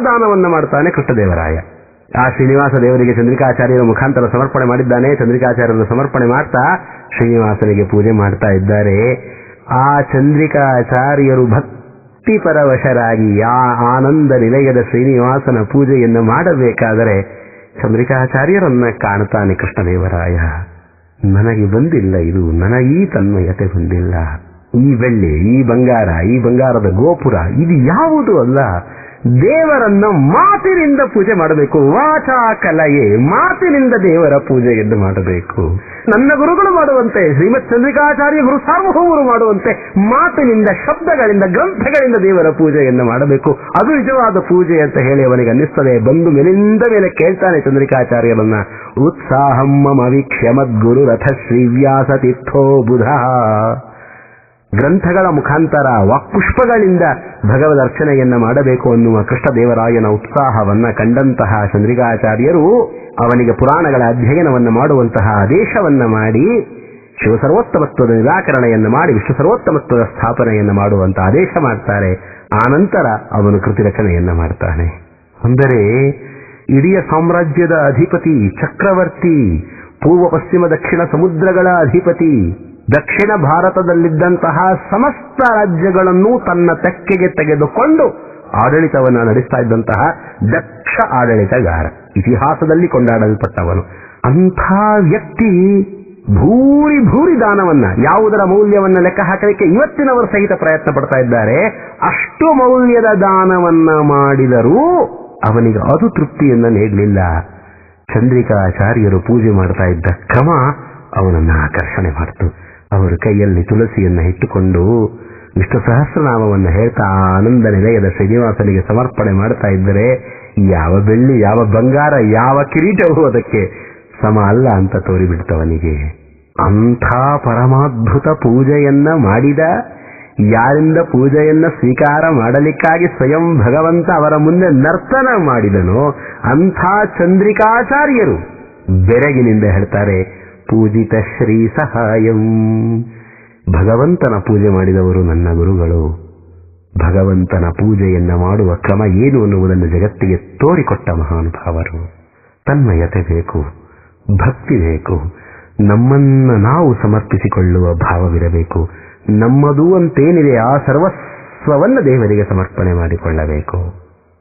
Speaker 1: ದಾನವನ್ನ ಮಾಡ್ತಾನೆ ಕೃಷ್ಣದೇವರಾಯ. ಆ ಶ್ರೀನಿವಾಸ ದೇವರಿಗೆ ಚಂದ್ರಿಕಾಚಾರ್ಯರ ಮುಖಾಂತರ ಸಮರ್ಪಣೆ ಮಾಡಿದ್ದಾನೆ. ಚಂದ್ರಿಕಾಚಾರ್ಯರ ಸಮರ್ಪಣೆ ಮಾಡ್ತಾ ಶ್ರೀನಿವಾಸನಿಗೆ ಪೂಜೆ ಮಾಡ್ತಾ ಇದ್ದಾರೆ. ಆ ಚಂದ್ರಿಕಾಚಾರ್ಯರು ಭಕ್ತಿ ಪರವಶರಾಗಿ ಆ ಆನಂದ ನಿಲಯದ ಶ್ರೀನಿವಾಸನ ಪೂಜೆಯನ್ನು ಮಾಡಬೇಕಾದರೆ ಚಂದ್ರಿಕಾಚಾರ್ಯರನ್ನ ಕಾಣ್ತಾನೆ ಕೃಷ್ಣದೇವರಾಯ. ನನಗೆ ಬಂದಿಲ್ಲ ಇದು, ನನಗೆ ಈ ತನ್ಮಯತೆ ಬಂದಿಲ್ಲ. ಈ ಬೆಳ್ಳಿ, ಈ ಬಂಗಾರ, ಈ ಬಂಗಾರದ ಗೋಪುರ ಇದು ಯಾವುದು ಅಲ್ಲ. ದೇವರನ್ನ ಮಾತಿನಿಂದ ಪೂಜೆ ಮಾಡಬೇಕು. ವಾಚಾ ಕಲೆಯೇ, ಮಾತಿನಿಂದ ದೇವರ ಪೂಜೆಯನ್ನು ಮಾಡಬೇಕು. ನನ್ನ ಗುರುಗಳು ಮಾಡುವಂತೆ, ಶ್ರೀಮತ್ ಚಂದ್ರಿಕಾಚಾರ್ಯ ಗುರು ಸಾರ್ವಭೌಮರು ಮಾಡುವಂತೆ ಮಾತಿನಿಂದ, ಶಬ್ದಗಳಿಂದ, ಗ್ರಂಥಗಳಿಂದ ದೇವರ ಪೂಜೆಯನ್ನು ಮಾಡಬೇಕು. ಅದು ನಿಜವಾದ ಪೂಜೆ ಅಂತ ಹೇಳಿ ಅವನಿಗೆ ಅನ್ನಿಸ್ತದೆ. ಬಂದು ಮೇಲಿಂದ ಮೇಲೆ ಕೇಳ್ತಾನೆ ಚಂದ್ರಿಕಾಚಾರ್ಯರನ್ನ. ಉತ್ಸಾಹಂ ಮಮ ವೀಕ್ಷ್ಯ ಮದ್ಗುರು ರಥ ಶ್ರೀವ್ಯಾಸ ತೀರ್ಥೋ ಬುಧ. ಗ್ರಂಥಗಳ ಮುಖಾಂತರ ವಾಕ್ಪುಷ್ಪಗಳಿಂದ ಭಗವದ್ ಅರ್ಚನೆಯನ್ನ ಮಾಡಬೇಕು ಅನ್ನುವ ಕೃಷ್ಣದೇವರಾಯನ ಉತ್ಸಾಹವನ್ನ ಕಂಡಂತಹ ಚಂದ್ರಿಕಾಚಾರ್ಯರು ಅವನಿಗೆ ಪುರಾಣಗಳ ಅಧ್ಯಯನವನ್ನು ಮಾಡುವಂತಹ ಆದೇಶವನ್ನ ಮಾಡಿ ಶಿವಸರ್ವೋತ್ತಮತ್ವದ ನಿರಾಕರಣೆಯನ್ನು ಮಾಡಿ ವಿಶ್ವ ಸರ್ವೋತ್ತಮತ್ವದ ಸ್ಥಾಪನೆಯನ್ನು ಮಾಡುವಂತಹ ಆದೇಶ ಮಾಡ್ತಾರೆ. ಆನಂತರ ಅವನು ಕೃತಿ ರಚನೆಯನ್ನ ಮಾಡ್ತಾನೆ. ಅಂದರೆ ಇಡೀ ಸಾಮ್ರಾಜ್ಯದ ಅಧಿಪತಿ, ಚಕ್ರವರ್ತಿ, ಪೂರ್ವ ಪಶ್ಚಿಮ ದಕ್ಷಿಣ ಸಮುದ್ರಗಳ ಅಧಿಪತಿ, ದಕ್ಷಿಣ ಭಾರತದಲ್ಲಿದ್ದಂತಹ ಸಮಸ್ತ ರಾಜ್ಯಗಳನ್ನು ತನ್ನ ತೆಕ್ಕೆಗೆ ತೆಗೆದುಕೊಂಡು ಆಡಳಿತವನ್ನು ನಡೆಸ್ತಾ ಇದ್ದಂತಹ ದಕ್ಷ ಆಡಳಿತಗಾರ, ಇತಿಹಾಸದಲ್ಲಿ ಕೊಂಡಾಡಲ್ಪಟ್ಟವನು. ಅಂಥ ವ್ಯಕ್ತಿ ಭೂರಿ ಭೂರಿ ದಾನವನ್ನ, ಯಾವುದರ ಮೌಲ್ಯವನ್ನ ಲೆಕ್ಕ ಹಾಕಲಿಕ್ಕೆ ಇವತ್ತಿನವರು ಸಹಿತ ಪ್ರಯತ್ನ ಪಡ್ತಾ ಇದ್ದಾರೆ. ಅಷ್ಟು ಮೌಲ್ಯದ ದಾನವನ್ನ ಮಾಡಿದರೂ ಅವನಿಗೆ ಅದು ತೃಪ್ತಿಯನ್ನ ನೀಡಲಿಲ್ಲ. ಚಂದ್ರಿಕಾಚಾರ್ಯರು ಪೂಜೆ ಮಾಡ್ತಾ ಇದ್ದ ಕ್ರಮ ಅವನನ್ನ ಆಕರ್ಷಣೆ ಮಾಡಿತು. ಅವರು ಕೈಯಲ್ಲಿ ತುಳಸಿಯನ್ನ ಇಟ್ಟುಕೊಂಡು ವಿಷ್ಣು ಸಹಸ್ರನಾಮವನ್ನು ಹೇಳ್ತಾ ಆನಂದ ನಿಲಯದ ಶ್ರೀನಿವಾಸನಿಗೆ ಸಮರ್ಪಣೆ ಮಾಡ್ತಾ ಇದ್ದರೆ ಯಾವ ಬೆಳ್ಳಿ, ಯಾವ ಬಂಗಾರ, ಯಾವ ಕಿರೀಟವೂ ಅದಕ್ಕೆ ಸಮ ಅಲ್ಲ ಅಂತ ತೋರಿಬಿಡ್ತವನಿಗೆ. ಅಂಥ ಪರಮಾದ್ಭುತ ಪೂಜೆಯನ್ನ ಮಾಡಿದ, ಯಾರಿಂದ ಪೂಜೆಯನ್ನ ಸ್ವೀಕಾರ ಮಾಡಲಿಕ್ಕಾಗಿ ಸ್ವಯಂ ಭಗವಂತ ಅವರ ಮುಂದೆ ನರ್ತನ ಮಾಡಿದನೋ ಅಂಥ ಚಂದ್ರಿಕಾಚಾರ್ಯರು ಬೆರಗಿನಿಂದ ಹೇಳ್ತಾರೆ, ಪೂಜಿತ ಶ್ರೀ ಸಹಾಯಂ. ಭಗವಂತನ ಪೂಜೆ ಮಾಡಿದವರು ನನ್ನ ಗುರುಗಳು. ಭಗವಂತನ ಪೂಜೆಯನ್ನ ಮಾಡುವ ಕ್ರಮ ಏನು ಅನ್ನುವುದನ್ನು ಜಗತ್ತಿಗೆ ತೋರಿಕೊಟ್ಟ ಮಹಾನುಭಾವರು. ತನ್ಮಯತೆ ಬೇಕು, ಭಕ್ತಿ ಬೇಕು, ನಮ್ಮನ್ನ ನಾವು ಸಮರ್ಪಿಸಿಕೊಳ್ಳುವ ಭಾವವಿರಬೇಕು. ನಮ್ಮದು ಅಂತೇನಿದೆ ಆ ಸರ್ವಸ್ವವನ್ನು ದೇವರಿಗೆ ಸಮರ್ಪಣೆ ಮಾಡಿಕೊಳ್ಳಬೇಕು.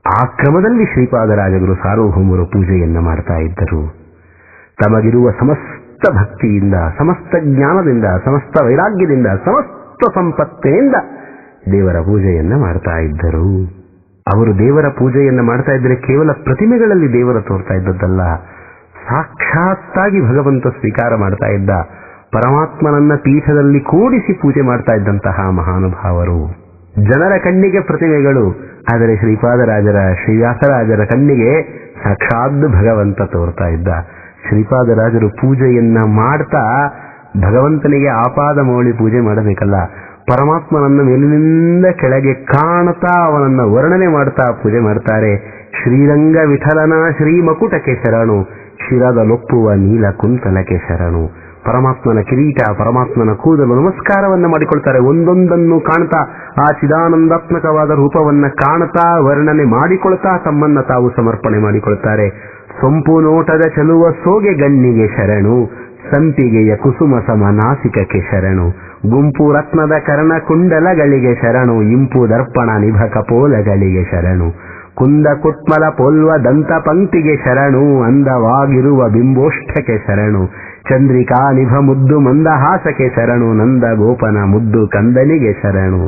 Speaker 1: ಆ ಕ್ರಮದಲ್ಲಿ ಶ್ರೀಪಾದರಾಜಗುರು ಸಾರ್ವಭೌಮರು ಪೂಜೆಯನ್ನ ಮಾಡ್ತಾ ಇದ್ದರು. ತಮಗಿರುವ ಸಮಸ್ತ ಭಕ್ತಿಯಿಂದ, ಸಮಸ್ತ ಜ್ಞಾನದಿಂದ, ಸಮಸ್ತ ವೈರಾಗ್ಯದಿಂದ, ಸಮಸ್ತ ಸಂಪತ್ತಿನಿಂದ ದೇವರ ಪೂಜೆಯನ್ನ ಮಾಡ್ತಾ ಇದ್ದರು. ಅವರು ದೇವರ ಪೂಜೆಯನ್ನ ಮಾಡ್ತಾ ಇದ್ದರೆ ಕೇವಲ ಪ್ರತಿಮೆಗಳಲ್ಲಿ ದೇವರ ತೋರ್ತಾ ಇದ್ದದ್ದಲ್ಲ, ಸಾಕ್ಷಾತ್ತಾಗಿ ಭಗವಂತ ಸ್ವೀಕಾರ ಮಾಡ್ತಾ ಇದ್ದ ಪರಮಾತ್ಮನನ್ನ ಪೀಠದಲ್ಲಿ ಕೂಡಿಸಿ ಪೂಜೆ ಮಾಡ್ತಾ ಇದ್ದಂತಹ ಮಹಾನುಭಾವರು. ಜನರ ಕಣ್ಣಿಗೆ ಪ್ರತಿಮೆಗಳು, ಆದರೆ ಶ್ರೀಪಾದರಾಜರ, ಶ್ರೀವ್ಯಾಸರಾಜರ ಕಣ್ಣಿಗೆ ಸಾಕ್ಷಾತ್ ಭಗವಂತ ತೋರ್ತಾ ಇದ್ದ. ಶ್ರೀಪಾದರಾಜರು ಪೂಜೆಯನ್ನ ಮಾಡ್ತಾ ಭಗವಂತನಿಗೆ ಆಪಾದ ಮೌಳಿ ಪೂಜೆ ಮಾಡಬೇಕಲ್ಲ, ಪರಮಾತ್ಮನನ್ನು ಮೇಲಿನಿಂದ ಕೆಳಗೆ ಕಾಣುತ್ತಾ ಅವನನ್ನ ವರ್ಣನೆ ಮಾಡ್ತಾ ಪೂಜೆ ಮಾಡ್ತಾರೆ. ಶ್ರೀರಂಗ ವಿಠಲನ ಶ್ರೀ ಮಕುಟಕ್ಕೆ ಶರಣು, ಶಿರದ ಲೊಪ್ಪುವ ನೀಲ ಕುಂತಲಕ್ಕೆ ಶರಣು. ಪರಮಾತ್ಮನ ಕಿರೀಟ, ಪರಮಾತ್ಮನ ಕೂದಲು ನಮಸ್ಕಾರವನ್ನ ಮಾಡಿಕೊಳ್ತಾರೆ. ಒಂದೊಂದನ್ನು ಕಾಣ್ತಾ, ಆ ಚಿದಾನಂದಾತ್ಮಕವಾದ ರೂಪವನ್ನ ಕಾಣ್ತಾ ವರ್ಣನೆ ಮಾಡಿಕೊಳ್ತಾ ತಮ್ಮನ್ನ ತಾವು ಸಮರ್ಪಣೆ ಮಾಡಿಕೊಳ್ತಾರೆ. ಸೊಂಪು ನೋಟದ ಚೆಲುವ ಸೋಗೆ ಗಣ್ಣಿಗೆ ಶರಣು, ಸಂಪಿಗೆಯ ಕುಸುಮ ಸಮ ನಾಸಿಕಕ್ಕೆ ಶರಣು. ಗುಂಪು ರತ್ನದ ಕರ್ಣ ಕುಂಡಲಗಳಿಗೆ ಶರಣು, ಇಂಪು ದರ್ಪಣ ನಿಭ ಕಪೋಲಗಳಿಗೆ ಶರಣು. ಕುಂದ ಕುಟ್ಮಲ ಪೋಲ್ವ ದಂತ ಪಂಕ್ತಿಗೆ ಶರಣು, ಅಂದವಾಗಿರುವ ಬಿಂಬೋಷ್ಠಕ್ಕೆ ಶರಣು. ಚಂದ್ರಿಕಾ ನಿಭ ಮುದ್ದು ಮಂದಹಾಸಕ್ಕೆ ಶರಣು, ನಂದ ಗೋಪನ ಮುದ್ದು ಕಂದನಿಗೆ ಶರಣು.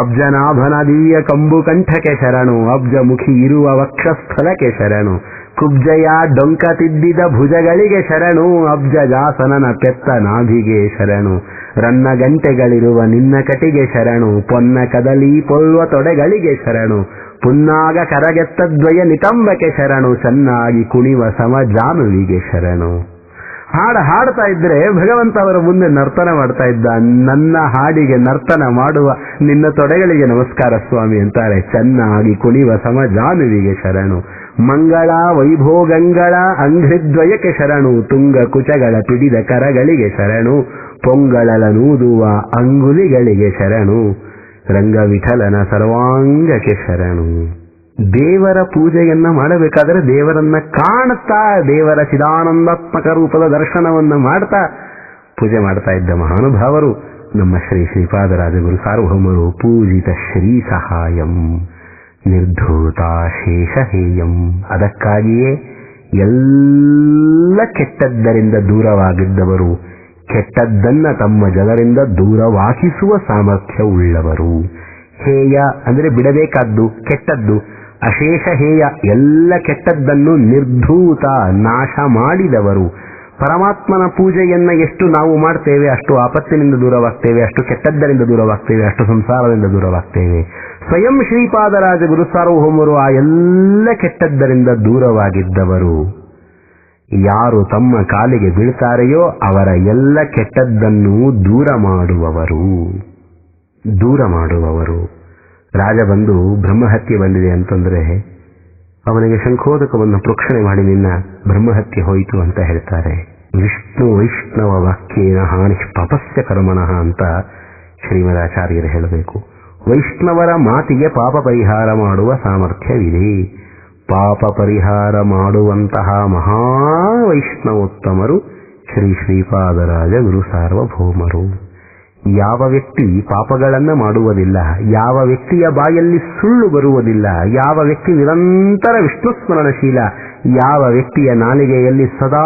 Speaker 1: ಅಬ್ಜನಾಭನ ದಿವ್ಯ ಕಂಬು ಕಂಠಕ್ಕೆ ಶರಣು, ಅಬ್ಜ ಮುಖಿ ಇರುವ ವಕ್ಷಸ್ಥಲಕ್ಕೆ ಶರಣು. ಕುಬ್ಜಯ ಡೊಂಕ ತಿದ್ದಿದ ಭುಜಗಳಿಗೆ ಶರಣು, ಅಬ್ಜ ಜಾಸನನ ಪೆತ್ತ ನಾಭಿಗೆ ಶರಣು. ರನ್ನ ಗಂಟೆಗಳಿರುವ ನಿನ್ನ ಕಟಿಗೆ ಶರಣು, ಪೊನ್ನ ಕದಲಿ ಪೊಲ್ವ ತೊಡೆಗಳಿಗೆ ಶರಣು. ಪುನ್ನಾಗ ಕರಗೆತ್ತದ್ವಯ ನಿತಂಬಕ್ಕೆ ಶರಣು, ಚೆನ್ನಾಗಿ ಕುಣಿವ ಸಮ ಜಾನುವಿಗೆ ಶರಣು. ಹಾಡ್ತಾ ಇದ್ರೆ ಭಗವಂತ ಅವರ ಮುಂದೆ ನರ್ತನ ಮಾಡ್ತಾ ಇದ್ದ. ನನ್ನ ಹಾಡಿಗೆ ನರ್ತನ ಮಾಡುವ ನಿನ್ನ ತೊಡೆಗಳಿಗೆ ನಮಸ್ಕಾರ ಸ್ವಾಮಿ ಅಂತಾರೆ. ಚೆನ್ನಾಗಿ ಕುಣಿವ ಸಮ ಜಾನುವಿಗೆ ಶರಣು. ಮಂಗಳ ವೈಭೋಗಂಗಳ ಅಂಘ್ರಿದ್ವಯಕ್ಕೆ ಶರಣು, ತುಂಗ ಕುಚಗಳ ಪಿಡಿದ ಕರಗಳಿಗೆ ಶರಣು. ಪೊಂಗಳಲ ನೂದುವ ಅಂಗುಲಿಗಳಿಗೆ ಶರಣು, ರಂಗ ವಿಠಲನ ಸರ್ವಾಂಗಕ್ಕೆ ಶರಣು. ದೇವರ ಪೂಜೆಯನ್ನ ಮಾಡಬೇಕಾದರೆ ದೇವರನ್ನ ಕಾಣ್ತಾ, ದೇವರ ಚಿದಾನಂದಾತ್ಮಕ ರೂಪದ ದರ್ಶನವನ್ನ ಮಾಡ್ತಾ ಪೂಜೆ ಮಾಡ್ತಾ ಇದ್ದ ಮಹಾನುಭಾವರು ನಮ್ಮ ಶ್ರೀ ಶ್ರೀಪಾದರಾಜಗುರು ಸಾರ್ವಭೌಮರು. ಪೂಜಿತ ಶ್ರೀ ಸಹಾಯಂ ನಿರ್ಧೂತ ಶೇಷಹೇಯಂ. ಅದಕ್ಕಾಗಿಯೇ ಎಲ್ಲ ಕೆಟ್ಟದ್ದರಿಂದ ದೂರವಾಗಿದ್ದವರು, ಕೆಟ್ಟದ್ದನ್ನ ತಮ್ಮ ಜನರಿಂದ ದೂರವಾಗಿಸುವ ಸಾಮರ್ಥ್ಯ ಉಳ್ಳವರು. ಹೇಯ ಅಂದರೆ ಬಿಡಬೇಕಾದ್ದು, ಕೆಟ್ಟದ್ದು. ಅಶೇಷ ಹೇಯ, ಎಲ್ಲ ಕೆಟ್ಟದ್ದನ್ನು ನಿರ್ಧೂತ, ನಾಶ ಮಾಡಿದವರು. ಪರಮಾತ್ಮನ ಪೂಜೆಯನ್ನ ಎಷ್ಟು ನಾವು ಮಾಡ್ತೇವೆ ಅಷ್ಟು ಆಪತ್ತಿನಿಂದ ದೂರವಾಗ್ತೇವೆ, ಅಷ್ಟು ಕೆಟ್ಟದ್ದರಿಂದ ದೂರವಾಗ್ತೇವೆ, ಅಷ್ಟು ಸಂಸಾರದಿಂದ ದೂರವಾಗ್ತೇವೆ. ಸ್ವಯಂ ಶ್ರೀಪಾದರಾಜ ಗುರು ಸಾರ್ವಭೌಮರು ಆ ಎಲ್ಲ ಕೆಟ್ಟದ್ದರಿಂದ ದೂರವಾಗಿದ್ದವರು. ಯಾರು ತಮ್ಮ ಕಾಲಿಗೆ ಬೀಳ್ತಾರೆಯೋ ಅವರ ಎಲ್ಲ ಕೆಟ್ಟದ್ದನ್ನು ದೂರ ಮಾಡುವವರು. ರಾಜ ಬಂದು ಬ್ರಹ್ಮಹತ್ಯೆ ಬಂದಿದೆ ಅಂತಂದ್ರೆ ಅವನಿಗೆ ಶಂಖೋದಕವನ್ನು ಪ್ರೋಕ್ಷಣೆ ಮಾಡಿ ನಿನ್ನ ಬ್ರಹ್ಮಹತ್ಯೆ ಹೋಯಿತು ಅಂತ ಹೇಳ್ತಾರೆ. ವಿಷ್ಣು ವೈಷ್ಣವ ವಾಕ್ಯೇನ ಹಾನಿ ಪಾಪಸ್ಯ ಕರ್ಮಣಃ ಅಂತ ಶ್ರೀಮದಾಚಾರ್ಯರು ಹೇಳಬೇಕು. ವೈಷ್ಣವರ ಮಾತಿಗೆ ಪಾಪ ಪರಿಹಾರ ಮಾಡುವ ಸಾಮರ್ಥ್ಯವಿದೆ. ಪಾಪ ಪರಿಹಾರ ಮಾಡುವಂತಹ ಮಹಾವೈಷ್ಣವೋತ್ತಮರು ಶ್ರೀ ಶ್ರೀಪಾದರಾಜ ಗುರು ಸಾರ್ವಭೌಮರು. ಯಾವ ವ್ಯಕ್ತಿ ಪಾಪಗಳನ್ನ ಮಾಡುವುದಿಲ್ಲ, ಯಾವ ವ್ಯಕ್ತಿಯ ಬಾಯಲ್ಲಿ ಸುಳ್ಳು ಬರುವುದಿಲ್ಲ, ಯಾವ ವ್ಯಕ್ತಿ ನಿರಂತರ ವಿಷ್ಣು ಸ್ಮರಣಶೀಲ, ಯಾವ ವ್ಯಕ್ತಿಯ ನಾಲಿಗೆಯಲ್ಲಿ ಸದಾ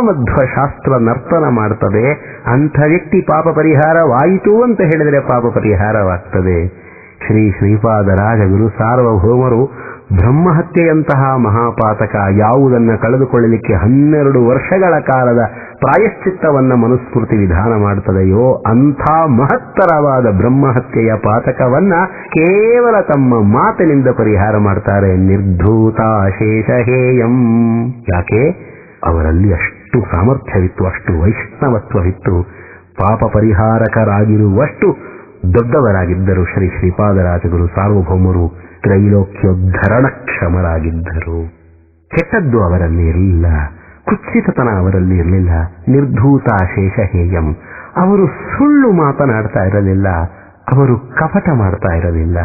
Speaker 1: ಮಧ್ವ ಶಾಸ್ತ್ರ ನರ್ತನ ಮಾಡ್ತದೆ, ಅಂಥ ವ್ಯಕ್ತಿ ಪಾಪ ಪರಿಹಾರವಾಯಿತು ಅಂತ ಹೇಳಿದರೆ ಪಾಪ ಪರಿಹಾರವಾಗ್ತದೆ. ಶ್ರೀ ಶ್ರೀಪಾದರಾಜ ಗುರು ಸಾರ್ವಭೌಮರು ಬ್ರಹ್ಮಹತ್ಯೆಯಂತಹ ಮಹಾಪಾತಕ ಯಾವುದನ್ನು ಕಳೆದುಕೊಳ್ಳಲಿಕ್ಕೆ 12 ವರ್ಷಗಳ ಕಾಲದ ಪ್ರಾಯಶ್ಚಿತ್ತವನ್ನ ಮನುಸ್ಮೃತಿ ವಿಧಾನ ಮಾಡ್ತದೆಯೋ ಅಂಥ ಮಹತ್ತರವಾದ ಬ್ರಹ್ಮಹತ್ಯೆಯ ಪಾತಕವನ್ನ ಕೇವಲ ತಮ್ಮ ಮಾತಿನಿಂದ ಪರಿಹಾರ ಮಾಡ್ತಾರೆ. ನಿರ್ಧೂತಾಶೇಷಹೇಯಂ. ಯಾಕೆ? ಅವರಲ್ಲಿ ಅಷ್ಟು ಸಾಮರ್ಥ್ಯವಿತ್ತು, ಅಷ್ಟು ವೈಷ್ಣವತ್ವವಿತ್ತು, ಪಾಪ ಪರಿಹಾರಕರಾಗಿರುವಷ್ಟು ದೊಡ್ಡವರಾಗಿದ್ದರು ಶ್ರೀ ಶ್ರೀಪಾದರಾಜಗುರು ಸಾರ್ವಭೌಮರು. ತ್ರೈಲೋಕ್ಯೋದ್ಧರಣ ಕ್ಷಮರಾಗಿದ್ದರು. ಕೆಟ್ಟದ್ದು ಅವರಲ್ಲಿ ಇರಲಿಲ್ಲ, ಕುತ್ಸಿತತನ ಅವರಲ್ಲಿ ಇರಲಿಲ್ಲ. ನಿರ್ಧೂತಾಶೇಷಹೇಯಂ. ಅವರು ಸುಳ್ಳು ಮಾತನಾಡ್ತಾ ಇರಲಿಲ್ಲ, ಅವರು ಕಪಟ ಮಾಡ್ತಾ ಇರಲಿಲ್ಲ,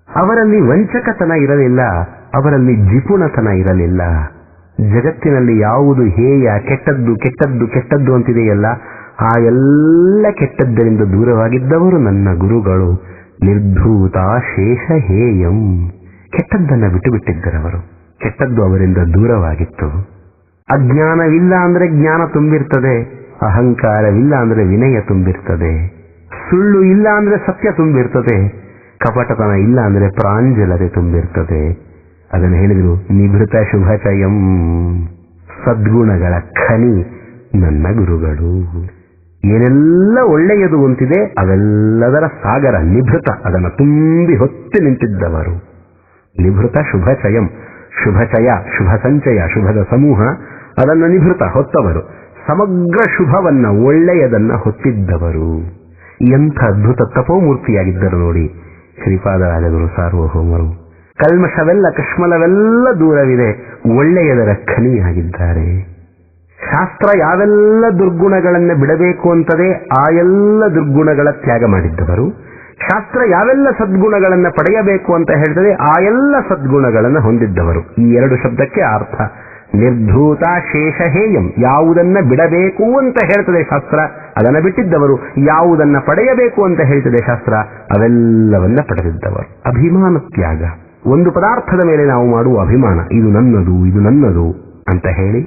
Speaker 1: ಅವರಲ್ಲಿ ವಂಚಕತನ ಇರಲಿಲ್ಲ, ಅವರಲ್ಲಿ ಜಿಪುಣತನ ಇರಲಿಲ್ಲ. ಜಗತ್ತಿನಲ್ಲಿ ಯಾವುದು ಹೇಯ, ಕೆಟ್ಟದ್ದು ಕೆಟ್ಟದ್ದು ಕೆಟ್ಟದ್ದು ಅಂತಿದೆಯಲ್ಲ, ಆ ಎಲ್ಲ ಕೆಟ್ಟದ್ದರಿಂದ ದೂರವಾಗಿದ್ದವರು ನನ್ನ ಗುರುಗಳು. ನಿರ್ಧೂತಾಶೇಷಹೇಯಂ. ಕೆಟ್ಟದ್ದನ್ನು ಬಿಟ್ಟು ಬಿಟ್ಟಿದ್ದರವರು. ಕೆಟ್ಟದ್ದು ಅವರಿಂದ ದೂರವಾಗಿತ್ತು. ಅಜ್ಞಾನವಿಲ್ಲ ಅಂದ್ರೆ ಜ್ಞಾನ ತುಂಬಿರ್ತದೆ, ಅಹಂಕಾರವಿಲ್ಲ ಅಂದ್ರೆ ವಿನಯ ತುಂಬಿರ್ತದೆ, ಸುಳ್ಳು ಇಲ್ಲ ಅಂದ್ರೆ ಸತ್ಯ ತುಂಬಿರ್ತದೆ, ಕಪಟತನ ಇಲ್ಲ ಅಂದ್ರೆ ಪ್ರಾಂಜಲತೆ ತುಂಬಿರ್ತದೆ. ಅದನ್ನು ಹೇಳಿದ್ರು, ನಿಭೃತ ಶುಭಚಯಂ. ಸದ್ಗುಣಗಳ ಖನಿ ನನ್ನ ಗುರುಗಳು. ಏನೆಲ್ಲ ಒಳ್ಳೆಯದು ಅಂತಿದೆ ಅವೆಲ್ಲದರ ಸಾಗರ ನಿಭೃತ, ಅದನ್ನು ತುಂಬಿ ಹೊತ್ತಿ ನಿಂತಿದ್ದವರು. ನಿಭೃತ ಶುಭಚಯಂ. ಶುಭಚಯ, ಶುಭ ಸಂಚಯ, ಶುಭದ ಸಮೂಹ, ಅದನ್ನು ನಿಭೃತ ಹೊತ್ತವರು. ಸಮಗ್ರ ಶುಭವನ್ನ, ಒಳ್ಳೆಯದನ್ನ ಹೊತ್ತಿದ್ದವರು. ಎಂಥ ಅದ್ಭುತ ತಪೋಮೂರ್ತಿಯಾಗಿದ್ದರು ನೋಡಿ ಶ್ರೀಪಾದರಾಜಗುರು ಸಾರ್ವಭೌಮರು. ಕಲ್ಮಶವೆಲ್ಲ ಕಶ್ಮಲವೆಲ್ಲ ದೂರವಿದೆ, ಒಳ್ಳೆಯದರ ಖನಿಯಾಗಿದ್ದಾರೆ. ಶಾಸ್ತ್ರ ಯಾವೆಲ್ಲ ದುರ್ಗುಣಗಳನ್ನು ಬಿಡಬೇಕು ಅಂತದೆ ಆ ಎಲ್ಲ ದುರ್ಗುಣಗಳ ತ್ಯಾಗ ಮಾಡಿದ್ದವರು. ಶಾಸ್ತ್ರ ಯಾವೆಲ್ಲ ಸದ್ಗುಣಗಳನ್ನು ಪಡೆಯಬೇಕು ಅಂತ ಹೇಳ್ತದೆ ಆ ಎಲ್ಲ ಸದ್ಗುಣಗಳನ್ನು ಹೊಂದಿದ್ದವರು. ಈ 2 ಶಬ್ದಕ್ಕೆ ಅರ್ಥ. ನಿರ್ಧೂತ ಶೇಷಹೇಯಂ. ಯಾವುದನ್ನ ಬಿಡಬೇಕು ಅಂತ ಹೇಳ್ತದೆ ಶಾಸ್ತ್ರ ಅದನ್ನು ಬಿಟ್ಟಿದ್ದವರು, ಯಾವುದನ್ನ ಪಡೆಯಬೇಕು ಅಂತ ಹೇಳ್ತದೆ ಶಾಸ್ತ್ರ ಅವೆಲ್ಲವನ್ನ ಪಡೆದಿದ್ದವರು. ಅಭಿಮಾನ ತ್ಯಾಗ. ಒಂದು ಪದಾರ್ಥದ ಮೇಲೆ ನಾವು ಮಾಡುವ ಅಭಿಮಾನ, ಇದು ನನ್ನದು ಇದು ನನ್ನದು ಅಂತ ಹೇಳಿ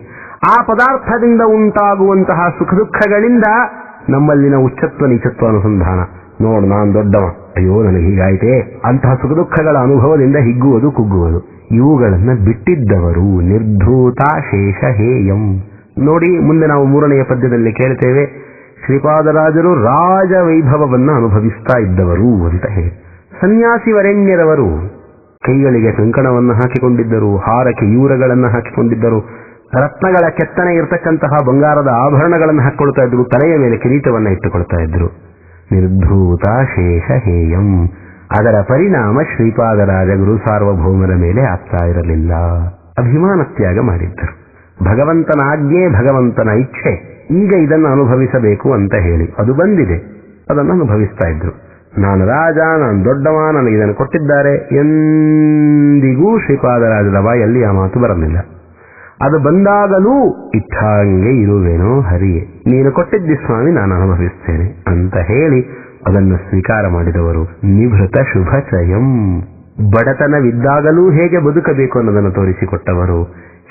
Speaker 1: ಆ ಪದಾರ್ಥದಿಂದ ಉಂಟಾಗುವಂತಹ ಸುಖ ದುಃಖಗಳಿಂದ ನಮ್ಮಲ್ಲಿನ ಉಚ್ಚತ್ವ ನೀಚತ್ವ ಅನುಸಂಧಾನ. ನೋಡು ನಾನು ದೊಡ್ಡವ, ಅಯ್ಯೋ ನನಗೆ ಹೀಗಾಯಿತೆ, ಅಂತಹ ಸುಖ ದುಃಖಗಳ ಅನುಭವದಿಂದ ಹಿಗ್ಗುವುದು ಕುಗ್ಗುವುದು, ಇವುಗಳನ್ನು ಬಿಟ್ಟಿದ್ದವರು. ನಿರ್ಧೂತ ಶೇಷಹೇಯಂ. ನೋಡಿ ಮುಂದೆ ನಾವು 3ನೆಯ ಪದ್ಯದಲ್ಲಿ ಕೇಳ್ತೇವೆ, ಶ್ರೀಪಾದರಾಜರು ರಾಜ ವೈಭವವನ್ನು ಅನುಭವಿಸ್ತಾ ಇದ್ದವರು ಅಂತ ಹೇಳಿ. ಸನ್ಯಾಸಿ ವರೆಣ್ಯರವರು ಕೈಗಳಿಗೆ ಕಂಕಣವನ್ನು ಹಾಕಿಕೊಂಡಿದ್ದರು, ಹಾರಕ್ಕೆ ಯೂರಗಳನ್ನು ಹಾಕಿಕೊಂಡಿದ್ದರು, ರತ್ನಗಳ ಕೆತ್ತನೆ ಇರತಕ್ಕಂತಹ ಬಂಗಾರದ ಆಭರಣಗಳನ್ನು ಹಾಕಿಕೊಳ್ತಾ ಇದ್ರು, ತಲೆಯ ಮೇಲೆ ಕಿರೀಟವನ್ನು ಇಟ್ಟುಕೊಳ್ತಾ ಇದ್ರು. ನಿರ್ಧೂತ ಶೇಷಹೇಯಂ. ಅದರ ಪರಿಣಾಮ ಶ್ರೀಪಾದರಾಜ ಗುರು ಸಾರ್ವಭೌಮರ ಮೇಲೆ ಆಗ್ತಾ ಇರಲಿಲ್ಲ. ಅಭಿಮಾನ ತ್ಯಾಗ ಮಾಡಿದ್ದರು. ಭಗವಂತನ ಆಜ್ಞೆ, ಭಗವಂತನ ಇಚ್ಛೆ, ಈಗ ಇದನ್ನು ಅನುಭವಿಸಬೇಕು ಅಂತ ಹೇಳಿ ಅದು ಬಂದಿದೆ, ಅದನ್ನು ಅನುಭವಿಸ್ತಾ ಇದ್ರು. ನಾನು ರಾಜ, ನಾನು ದೊಡ್ಡವ, ನನಗೆ ಇದನ್ನು ಕೊಟ್ಟಿದ್ದಾರೆ ಎಂದಿಗೂ ಶ್ರೀಪಾದರಾಜರ ಬಾಯಲ್ಲಿ ಆ ಮಾತು ಬರಲಿಲ್ಲ. ಅದು ಬಂದಾಗಲೂ ಇಟ್ಟಾಂಗೆ ಇರುವೇನೋ ಹರಿಯೇ, ನೀನು ಕೊಟ್ಟಿದ್ದಿ ಸ್ವಾಮಿ, ನಾನು ಅನುಭವಿಸ್ತೇನೆ ಅಂತ ಹೇಳಿ ಅದನ್ನು ಸ್ವೀಕಾರ ಮಾಡಿದವರು. ನಿಭೃತ ಶುಭಚಯಂ. ಬಡತನವಿದ್ದಾಗಲೂ ಹೇಗೆ ಬದುಕಬೇಕು ಅನ್ನೋದನ್ನು ತೋರಿಸಿಕೊಟ್ಟವರು,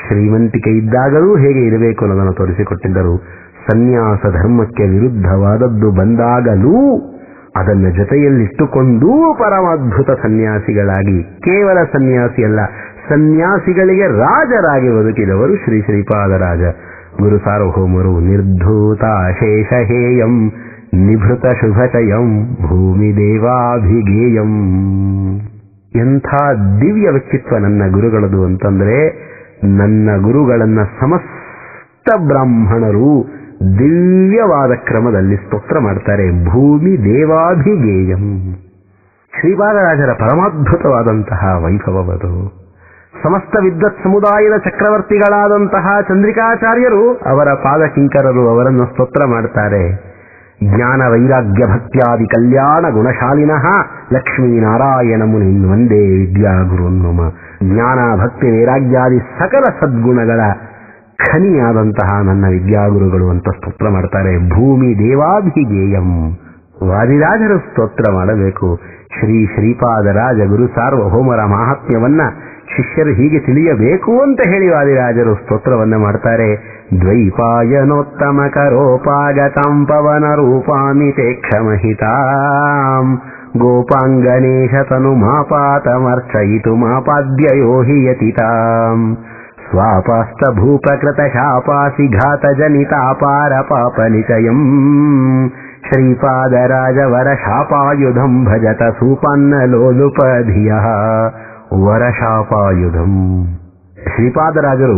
Speaker 1: ಶ್ರೀಮಂತಿಕೆ ಇದ್ದಾಗಲೂ ಹೇಗೆ ಇರಬೇಕು ಅನ್ನೋದನ್ನು ತೋರಿಸಿಕೊಟ್ಟಿದ್ದರು, ಸನ್ಯಾಸ ಧರ್ಮಕ್ಕೆ ವಿರುದ್ಧವಾದದ್ದು ಬಂದಾಗಲೂ ಅದನ್ನು ಜೊತೆಯಲ್ಲಿಟ್ಟುಕೊಂಡೂ ಪರಮಾದ್ಭುತ ಸನ್ಯಾಸಿಗಳಾಗಿ, ಕೇವಲ ಸನ್ಯಾಸಿಯಲ್ಲ, ಸನ್ಯಾಸಿಗಳಿಗೆ ರಾಜರಾಗಿ ಬದುಕಿದವರು ಶ್ರೀ ಶ್ರೀಪಾದರಾಜ ಗುರು ಸಾರ್ವಭೌಮರು. ನಿರ್ಧೂತಾಶೇಷಹೇಯಂ ನಿಭೃತ ಶುಭಚಯಂ ಭೂಮಿ ದೇವಾಭಿಗೇಯಂ. ಎಂಥ ದಿವ್ಯ ವ್ಯಕ್ತಿತ್ವ ನನ್ನ ಗುರುಗಳದು ಅಂತಂದ್ರೆ, ನನ್ನ ಗುರುಗಳನ್ನ ಸಮಸ್ತ ಬ್ರಾಹ್ಮಣರು ದಿವ್ಯವಾದ ಕ್ರಮದಲ್ಲಿ ಸ್ತೋತ್ರ ಮಾಡ್ತಾರೆ. ಭೂಮಿ ದೇವಾಭಿಗೇಯಂ. ಶ್ರೀಪಾದರಾಜರ ಪರಮಾದ್ಭುತವಾದಂತಹ ವೈಭವವದು. ಸಮಸ್ತ ವಿದ್ವತ್ ಸಮುದಾಯದ ಚಕ್ರವರ್ತಿಗಳಾದಂತಹ ಚಂದ್ರಿಕಾಚಾರ್ಯರು ಅವರ ಪಾದಕಿಂಕರರು ಅವರನ್ನು ಸ್ತೋತ್ರ ಮಾಡ್ತಾರೆ. ಜ್ಞಾನ ವೈರಾಗ್ಯ ಭಕ್ತ್ಯಾದಿ ಕಲ್ಯಾಣ ಗುಣಶಾಲಿನಃ ಲಕ್ಷ್ಮೀನಾರಾಯಣ ಮುನಿನ್ ವಂದೇ ವಿದ್ಯಾಗುರುನ್ನಮ. ಜ್ಞಾನ ಭಕ್ತಿ ವೈರಾಗ್ಯಾದಿ ಸಕಲ ಸದ್ಗುಣಗಳ ಖನಿಯಾದಂತಹ ನನ್ನ ವಿದ್ಯಾಗುರುಗಳು ಅಂತ ಸ್ತೋತ್ರ ಮಾಡ್ತಾರೆ. ಭೂಮಿ ದೇವಾಭಿಗೇಯಂ. ವಾದಿರಾಜರು ಸ್ತೋತ್ರ ಮಾಡಬೇಕು. ಶ್ರೀ ಶ್ರೀಪಾದರಾಜ ಗುರು ಸಾರ್ವಭೌಮರ ಮಾಹಾತ್ಮ್ಯವನ್ನ ಶಿಷ್ಯರು ಹೀಗೆ ತಿಳಿಯಬೇಕು ಅಂತ ಹೇಳಿ ವಾದಿರಾಜರು ಸ್ತೋತ್ರವನ್ನ ಮಾಡ್ತಾರೆ. ದ್ವೈಪಾಯನೋತ್ತಮ ಕರೋಪಾಗತಾಂ ಪವನ ರೂಪಾಮಿತೆ ಕ್ಷಮಹಿತಾಂ ಗೋಪಾಂಗನೇಶ ತನು ಮಾಪಾತಮರ್ಚಯಿತು ಮಾಪಾದ್ಯಯೋ ಹಿ ಯತಿತಾಂ ಸ್ವಾಪಾಸ್ತ ಭೂಪಕೃತ ಶಾಪಾಸಿ ಘಾತ ಜನಿತಾಪಾರ ಪಾಪ ನಿಚಯಂ ಶ್ರೀಪಾದರಾಜವರ ಶಾಪಾಯುಧಂ ಭಜತ ಸೂಪನ್ನ ಲೋಲುಪಧಿಯಃ ವರಶಾಪಾಯುಧಂ. ಶ್ರೀಪಾದರಾಜರು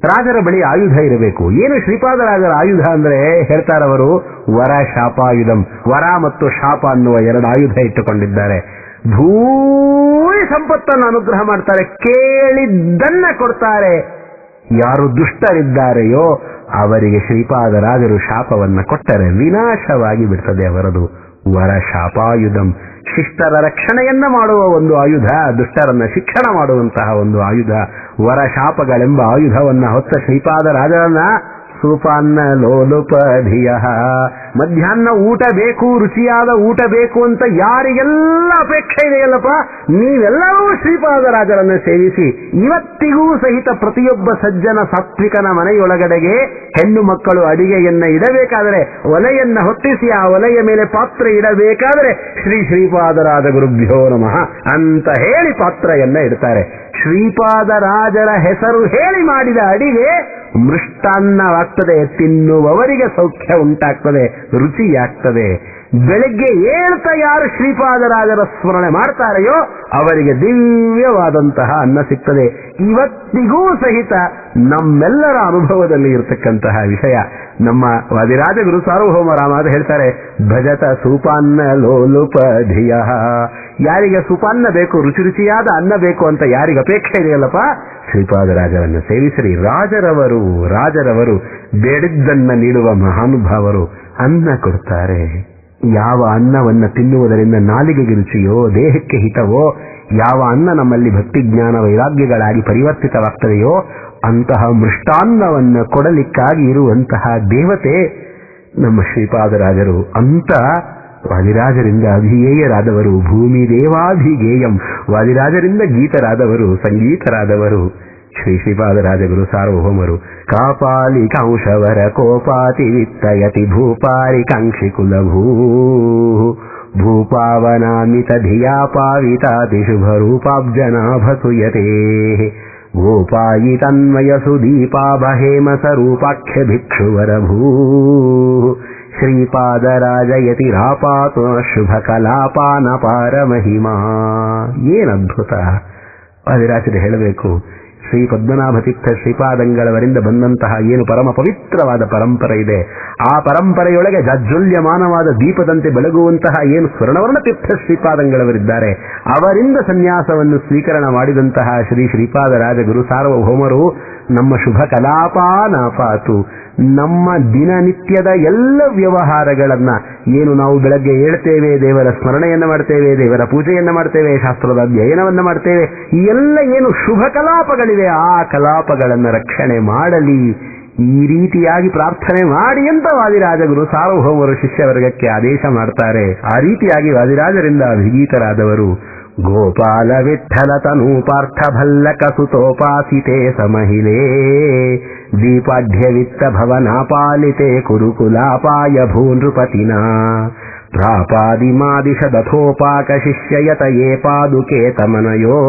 Speaker 1: ರಾಜರ ಬಳಿ ಆಯುಧ ಇರಬೇಕು. ಏನು ಶ್ರೀಪಾದರಾಜರ ಆಯುಧ ಅಂದ್ರೆ ಹೇಳ್ತಾರವರು, ವರ ಶಾಪಾಯುಧಂ. ವರ ಮತ್ತು ಶಾಪ ಅನ್ನುವ ಎರಡು ಆಯುಧ ಇಟ್ಟುಕೊಂಡಿದ್ದಾರೆ. ಭೂರಿ ಸಂಪತ್ತನ್ನು ಅನುಗ್ರಹ ಮಾಡ್ತಾರೆ, ಕೇಳಿದ್ದನ್ನ ಕೊಡ್ತಾರೆ. ಯಾರು ದುಷ್ಟರಿದ್ದಾರೆಯೋ ಅವರಿಗೆ ಶ್ರೀಪಾದರಾಜರು ಶಾಪವನ್ನ ಕೊಟ್ಟರೆ ವಿನಾಶವಾಗಿ ಬಿಡ್ತದೆ ಅವರದು. ವರ ಶಾಪಾಯುಧಂ. ಶಿಷ್ಟರ ರಕ್ಷಣೆಯನ್ನ ಮಾಡುವ ಒಂದು ಆಯುಧ, ದುಷ್ಟರನ್ನ ಶಿಕ್ಷಣ ಮಾಡುವಂತಹ ಒಂದು ಆಯುಧ. ವರ ಶಾಪಗಳೆಂಬ ಆಯುಧವನ್ನ ಹೊತ್ತ ಶ್ರೀಪಾದರಾಜರನ್ನ ಸೂಪಾನ್ನ ಲೋಲುಪಧಿಯ. ಮಧ್ಯಾಹ್ನ ಊಟ ಬೇಕು, ರುಚಿಯಾದ ಊಟ ಬೇಕು ಅಂತ ಯಾರಿಗೆಲ್ಲ ಅಪೇಕ್ಷೆ ಇದೆಯಲ್ಲಪ್ಪ, ನೀವೆಲ್ಲರೂ ಶ್ರೀಪಾದರಾಜರನ್ನು ಸೇವಿಸಿ. ಇವತ್ತಿಗೂ ಸಹಿತ ಪ್ರತಿಯೊಬ್ಬ ಸಜ್ಜನ ಸಾತ್ವಿಕನ ಮನೆಯೊಳಗಡೆಗೆ ಹೆಣ್ಣು ಮಕ್ಕಳು ಅಡಿಗೆಯನ್ನ ಇಡಬೇಕಾದರೆ ಒಲೆಯನ್ನ ಹೊತ್ತಿಸಿ ಆ ಒಲೆಯ ಮೇಲೆ ಪಾತ್ರೆ ಇಡಬೇಕಾದರೆ ಶ್ರೀ ಶ್ರೀಪಾದರಾಜ ಗುರುಭ್ಯೋ ನಮಃ ಅಂತ ಹೇಳಿ ಪಾತ್ರೆಯನ್ನ ಇಡ್ತಾರೆ. ಶ್ರೀಪಾದರಾಜರ ಹೆಸರು ಹೇಳಿ ಮಾಡಿದ ಅಡಿಗೆ ಮೃಷ್ಟಾನ್ನವಾಗ್ತದೆ, ತಿನ್ನುವವರಿಗೆ ಸೌಖ್ಯ ಉಂಟಾಗ್ತದೆ, ರುಚಿಯಾಗ್ತದೆ. ಬೆಳಗ್ಗೆ ಏಳ್ತಾ ಯಾರು ಶ್ರೀಪಾದರಾಜರ ಸ್ಮರಣೆ ಮಾಡ್ತಾರೆಯೋ ಅವರಿಗೆ ದಿವ್ಯವಾದಂತಹ ಅನ್ನ ಸಿಗ್ತದೆ. ಇವತ್ತಿಗೂ ಸಹಿತ ನಮ್ಮೆಲ್ಲರ ಅನುಭವದಲ್ಲಿ ಇರತಕ್ಕಂತಹ ವಿಷಯ. ನಮ್ಮ ವಾದಿರಾಜ ಗುರು ಸಾರ್ವಭೌಮ ರಾಮ ಹೇಳ್ತಾರೆ, ಭಜತ ಸೂಪಾನ್ನ ಲೋಲುಪಧಿಯ. ಯಾರಿಗೆ ಸುಪಾನ್ನ ಬೇಕು, ರುಚಿ ರುಚಿಯಾದ ಅನ್ನ ಬೇಕು ಅಂತ ಯಾರಿಗೆ ಅಪೇಕ್ಷೆ ಇದೆಯಲ್ಲಪ್ಪ, ಶ್ರೀಪಾದರಾಜರನ್ನು ಸೇವಿಸಿರಿ. ರಾಜರವರು ಬೇಡಿದ್ದನ್ನ ನೀಡುವ ಮಹಾನುಭಾವರು ಅನ್ನ ಕೊಡ್ತಾರೆ. ಯಾವ ಅನ್ನವನ್ನ ತಿನ್ನುವುದರಿಂದ ನಾಲಿಗೆಗೆ ರುಚಿಯೋ, ದೇಹಕ್ಕೆ ಹಿತವೋ, ಯಾವ ಅನ್ನ ನಮ್ಮಲ್ಲಿ ಭಕ್ತಿ ಜ್ಞಾನ ವೈರಾಗ್ಯಗಳಾಗಿ ಪರಿವರ್ತಿತವಾಗ್ತದೆಯೋ ಅಂತಹ ಮೃಷ್ಟಾನ್ನವನ್ನು ಕೊಡಲಿಕ್ಕಾಗಿ ಇರುವಂತಹ ದೇವತೆ ನಮ್ಮ ಶ್ರೀಪಾದರಾಜರು. ಅಂತ ವಾದಿರಾಜರಿಂದ ಅಭಿಯೇಯರಾದವರು. ಭೂಮಿ ದೇವಾಭಿಗೇಯಂ. ವಾದಿರಾಜರಿಂದ ಗೀತರಾದವರು, ಸಂಗೀತರಾದವರು ಶ್ರೀ ಶ್ರೀಪಾದರಾಜ ಗುರು ಸಾರ್ವಭೌಮರು. ಕಾಪಾಲಿ ಕಾಂಶವರ ಕೋಪಾತಿ ವಿತ್ತಯತಿ ಭೂಪಾರಿ ಕಾಂಕ್ಷಿ ಕುಲಭೂ ಭೂಪಾವನಾಮಿತ ಧಿಯಾ ಪಾವಿತಾತಿ ಶುಭ ರೂಪಾಬ್ಜನಾಭಸುಯತೆ ಗೋಪಾಯಿ ತನ್ಮಯ ಸುದೀಪಾಭಹೇಮ ಸ್ವರೂಪಾಖ್ಯ ಭಿಕ್ಷುವರ ಭೂ ಶ್ರೀಪಾದರಾಜಯತಿ ರಾಪಾತು ಶುಭ ಕಲಾಪಾನಪಾರ ಮಹಿಮಾ. ಏನದ್ಭುತ! ವಾದಿರಾಜರು ಹೇಳಬೇಕು, ಶ್ರೀ ಪದ್ಮನಾಭ ತೀರ್ಥ ಶ್ರೀಪಾದಂಗಳವರಿಂದ ಬಂದಂತಹ ಏನು ಪರಮ ಪವಿತ್ರವಾದ ಪರಂಪರೆ ಇದೆ, ಆ ಪರಂಪರೆಯೊಳಗೆ ಜಾಜ್ವಲ್ಯಮಾನವಾದ ದೀಪದಂತೆ ಬೆಳಗುವಂತಹ ಏನು ಸ್ವರ್ಣವರ್ಣ ತೀರ್ಥ ಶ್ರೀಪಾದಂಗಳವರಿದ್ದಾರೆ, ಅವರಿಂದ ಸನ್ಯಾಸವನ್ನು ಸ್ವೀಕರಣ ಮಾಡಿದಂತಹ ಶ್ರೀ ಶ್ರೀಪಾದರಾಜ ಗುರು ಸಾರ್ವಭೌಮರು ನಮ್ಮ ಶುಭ ಕಲಾಪಾನಾಪಾತು. ನಮ್ಮ ದಿನನಿತ್ಯದ ಎಲ್ಲ ವ್ಯವಹಾರಗಳನ್ನ ಏನು ನಾವು ಬೆಳಗ್ಗೆ ಹೇಳ್ತೇವೆ, ದೇವರ ಸ್ಮರಣೆಯನ್ನ ಮಾಡ್ತೇವೆ, ದೇವರ ಪೂಜೆಯನ್ನ ಮಾಡ್ತೇವೆ, ಶಾಸ್ತ್ರದ ಅಧ್ಯಯನವನ್ನ ಮಾಡ್ತೇವೆ, ಈ ಎಲ್ಲ ಏನು ಶುಭ ಕಲಾಪಗಳಿವೆ ಆ ಕಲಾಪಗಳನ್ನು ರಕ್ಷಣೆ ಮಾಡಲಿ, ಈ ರೀತಿಯಾಗಿ ಪ್ರಾರ್ಥನೆ ಮಾಡಿ ಅಂತ ವಾದಿರಾಜ ಗುರು ಸಾರ್ವಭೌಮರು ಶಿಷ್ಯವರ್ಗಕ್ಕೆ ಆದೇಶ ಮಾಡ್ತಾರೆ. ಆ ರೀತಿಯಾಗಿ ವಾದಿರಾಜರಿಂದ ಅಭಿಗೀತರಾದವರು ಗೋಪಾಲ ವಿಠಲ ತನೂಪಾರ್ಥ ಭಲ್ಲಕ ಸುತೋಪಾಸಿತೆ ಸಮಹಿಲೇ ದೀಪಾಢ್ಯ ವಿತ್ತ ಭವನಾಪಾಲಿತೆ ಕುರುಕುಲಾಪಾಯ ಭೂನೃಪತಿನಾ ಪ್ರಾಪಾದಿಮಾದಿಶದಥೋಪಾಕ ಶಿಷ್ಯಯತಯೇ ಪಾದುಕೆ ತಮನಯೋ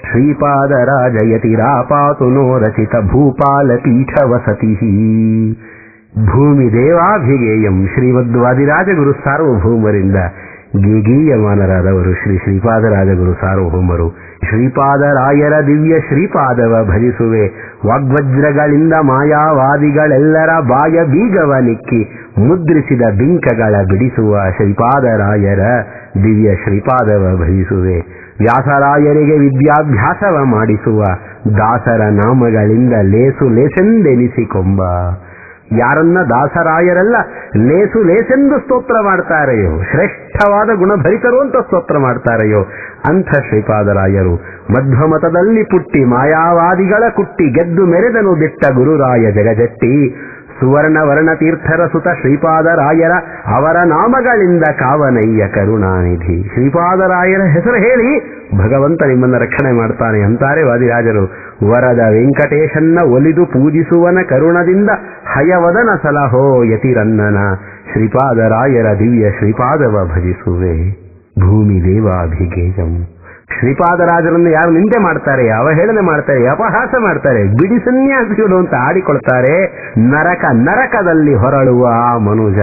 Speaker 1: ಶ್ರೀಪಾದರಾಜಯತಿರಾಪಾತು ನೋ ರಚಿತ ಭೂಪಾಲ ಪೀಠ ವಸತಿ. ಭೂಮಿ ದೇವಾಭಿಗೇಯಂ ಶ್ರೀಮದ್ವಾದಿರಾಜಗುರು ಸಾರ್ವಭೌಮರಿಂದ ಗೀಗೀಯಮಾನರಾದವರು ಶ್ರೀ ಶ್ರೀಪಾದರಾಜಗುರು ಸಾರ್ವಭೌಮರು. ಶ್ರೀಪಾದರಾಯರ ದಿವ್ಯ ಶ್ರೀಪಾದವ ಭಜಿಸುವೆ, ವಾಗ್ವಜ್ರಗಳಿಂದ ಮಾಯಾವಾದಿಗಳೆಲ್ಲರ ಬಾಯ ಬೀಗವ ನಿಕ್ಕಿ ಮುದ್ರಿಸಿದ ಬಿಂಕಗಳ ಬಿಡಿಸುವ ಶ್ರೀಪಾದರಾಯರ ದಿವ್ಯ ಶ್ರೀಪಾದವ ಭಜಿಸುವೆ. ವ್ಯಾಸರಾಯರಿಗೆ ವಿದ್ಯಾಭ್ಯಾಸವ ಮಾಡಿಸುವ ದಾಸರ ನಾಮಗಳಿಂದ ಲೇಸು ಲೇಸೆಂದೆನಿಸಿಕೊಂಬ. ಯಾರನ್ನ ದಾಸರಾಯರೆಲ್ಲ ಲೇಸು ಲೇಸೆಂದು ಸ್ತೋತ್ರ ಮಾಡ್ತಾರೆಯೋ, ಶ್ರೇಷ್ಠವಾದ ಗುಣಭರಿತರು ಅಂತ ಸ್ತೋತ್ರ ಮಾಡ್ತಾರೆಯೋ ಅಂಥ ಶ್ರೀಪಾದರಾಯರು ಮಧ್ವಮತದಲ್ಲಿ ಪುಟ್ಟಿ ಮಾಯಾವಾದಿಗಳ ಕುಟ್ಟಿ ಗೆದ್ದು ಮೆರೆದನು ದಿಟ್ಟ ಗುರುರಾಯ ಜಗಜಟ್ಟಿ. ಸುವರ್ಣ ವರ್ಣ ತೀರ್ಥರ ಸುತ ಶ್ರೀಪಾದರಾಯರ ಅವರ ನಾಮಗಳಿಂದ ಕಾವನಯ್ಯ ಕರುಣಾನಿಧಿ. ಶ್ರೀಪಾದರಾಯರ ಹೆಸರು ಹೇಳಿ ಭಗವಂತ ನಿಮ್ಮನ್ನ ರಕ್ಷಣೆ ಮಾಡ್ತಾನೆ ಅಂತಾರೆ ವಾದಿರಾಜರು. ವರದ ವೆಂಕಟೇಶನ್ನ ಒಲಿದು ಪೂಜಿಸುವನ ಕರುಣದಿಂದ ಹಯವದನ ಸಲಹೋ ಯತಿರನ್ನನ. ಶ್ರೀಪಾದರಾಯರ ದಿವ್ಯ ಶ್ರೀಪಾದವ ಭಜಿಸುವೆ. ಭೂಮಿ ದೇವಾಭಿಗೇಯಂ. ಶ್ರೀಪಾದರಾಜರನ್ನು ಯಾರು ನಿಂದೆ ಮಾಡ್ತಾರೆ, ಅವಹೇಳನೆ ಮಾಡ್ತಾರೆ, ಅಪಹಾಸ ಮಾಡ್ತಾರೆ, ಬಿಡಿ ಸನ್ಯಾಸಿಗಳು ಅಂತ ಆಡಿಕೊಳ್ತಾರೆ, ನರಕದಲ್ಲಿ ಹೊರಳುವ ಆ ಮನುಜ.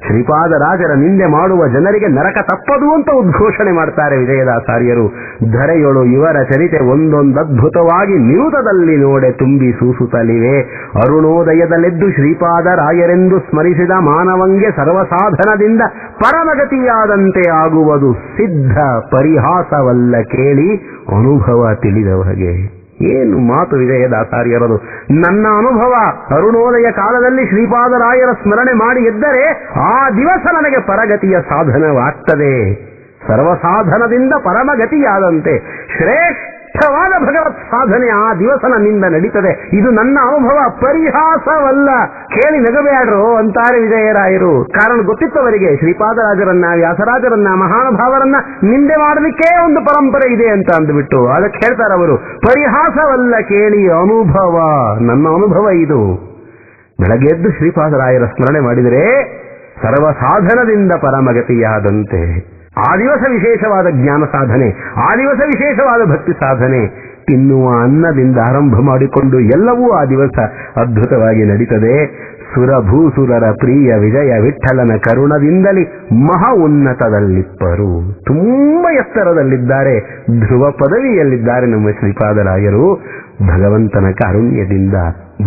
Speaker 1: ಶ್ರೀಪಾದರಾಜರ ನಿಂದೆ ಮಾಡುವ ಜನರಿಗೆ ನರಕ ತಪ್ಪದು ಅಂತ ಉದ್ಘೋಷಣೆ ಮಾಡ್ತಾರೆ ವಿಜಯದಾಸಾರ್ಯರು. ಧರೆಯೊಳು ಇವರ ಚರಿತೆ ಒಂದೊಂದದ್ಭುತವಾಗಿ ನಿರುತದಲ್ಲಿ ನೋಡೆ ತುಂಬಿ ಸೂಸುತ್ತಲಿವೆ. ಅರುಣೋದಯದಲ್ಲೆದ್ದು ಶ್ರೀಪಾದರಾಯರೆಂದು ಸ್ಮರಿಸಿದ ಮಾನವಂಗೆ ಸರ್ವಸಾಧನದಿಂದ ಪರಮಗತಿಯಾದಂತೆ ಆಗುವುದು ಸಿದ್ಧ ಪರಿಹಾಸವಲ್ಲ ಕೇಳಿ ಅನುಭವ ತಿಳಿದವಗೆ. ಏನು ಮಾತು ವಿಜಯದಾಸಾರ್ಯರದು. ನನ್ನ ಅನುಭವ ಅರುಣೋದಯ ಕಾಲದಲ್ಲಿ ಶ್ರೀಪಾದರಾಯರ ಸ್ಮರಣೆ ಮಾಡಿ ಎದ್ದರೆ ಆ ದಿವಸ ನನಗೆ ಪರಗತಿಯ ಸಾಧನವಾಗ್ತದೆ. ಸರ್ವಸಾಧನದಿಂದ ಪರಮಗತಿಯಾದಂತೆ ಶ್ರೇಷ್ಠವಾದ ಭಗವತ್ ಸಾಧನೆ ಆ ದಿವಸ ನನ್ನಿಂದ ನಡೀತದೆ. ಇದು ನನ್ನ ಅನುಭವ, ಪರಿಹಾಸವಲ್ಲ. ಕೇಳಿ ನಗಬೇಡ್ರು ಅಂತಾರೆ ವಿಜಯರಾಯರು. ಕಾರಣ ಗೊತ್ತಿತ್ತವರಿಗೆ ಶ್ರೀಪಾದರಾಜರನ್ನ, ವ್ಯಾಸರಾಜರನ್ನ, ಮಹಾನುಭಾವರನ್ನ ನಿಂದೆ ಮಾಡಲಿಕ್ಕೇ ಒಂದು ಪರಂಪರೆ ಇದೆ ಅಂತ ಅಂದ್ಬಿಟ್ಟು ಅದಕ್ಕೆ ಹೇಳ್ತಾರವರು, ಪರಿಹಾಸವಲ್ಲ ಕೇಳಿ ಅನುಭವ, ನನ್ನ ಅನುಭವ ಇದು. ಬೆಳಗ್ಗೆ ಎದ್ದು ಶ್ರೀಪಾದರಾಯರ ಸ್ಮರಣೆ ಮಾಡಿದರೆ ಸರ್ವಸಾಧನದಿಂದ ಪರಮಗತಿಯಾದಂತೆ. ಆ ದಿವಸ ವಿಶೇಷವಾದ ಜ್ಞಾನ ಸಾಧನೆ, ಆ ದಿವಸ ವಿಶೇಷವಾದ ಭಕ್ತಿ ಸಾಧನೆ. ತಿನ್ನುವ ಅನ್ನದಿಂದ ಆರಂಭ ಮಾಡಿಕೊಂಡು ಎಲ್ಲವೂ ಆ ದಿವಸ ಅದ್ಭುತವಾಗಿ ನಡೀತದೆ. ಸುರಭೂಸುರರ ಪ್ರಿಯ ವಿಜಯ ವಿಠಲನ ಕರುಣದಿಂದಲೇ ಮಹಾ ಉನ್ನತದಲ್ಲಿಪ್ಪರು. ತುಂಬ ಎತ್ತರದಲ್ಲಿದ್ದಾರೆ, ಧ್ರುವ ಪದವಿಯಲ್ಲಿದ್ದಾರೆ ನಮ್ಮ ಶ್ರೀಪಾದರಾಯರು. ಭಗವಂತನ ಕಾರುಣ್ಯದಿಂದ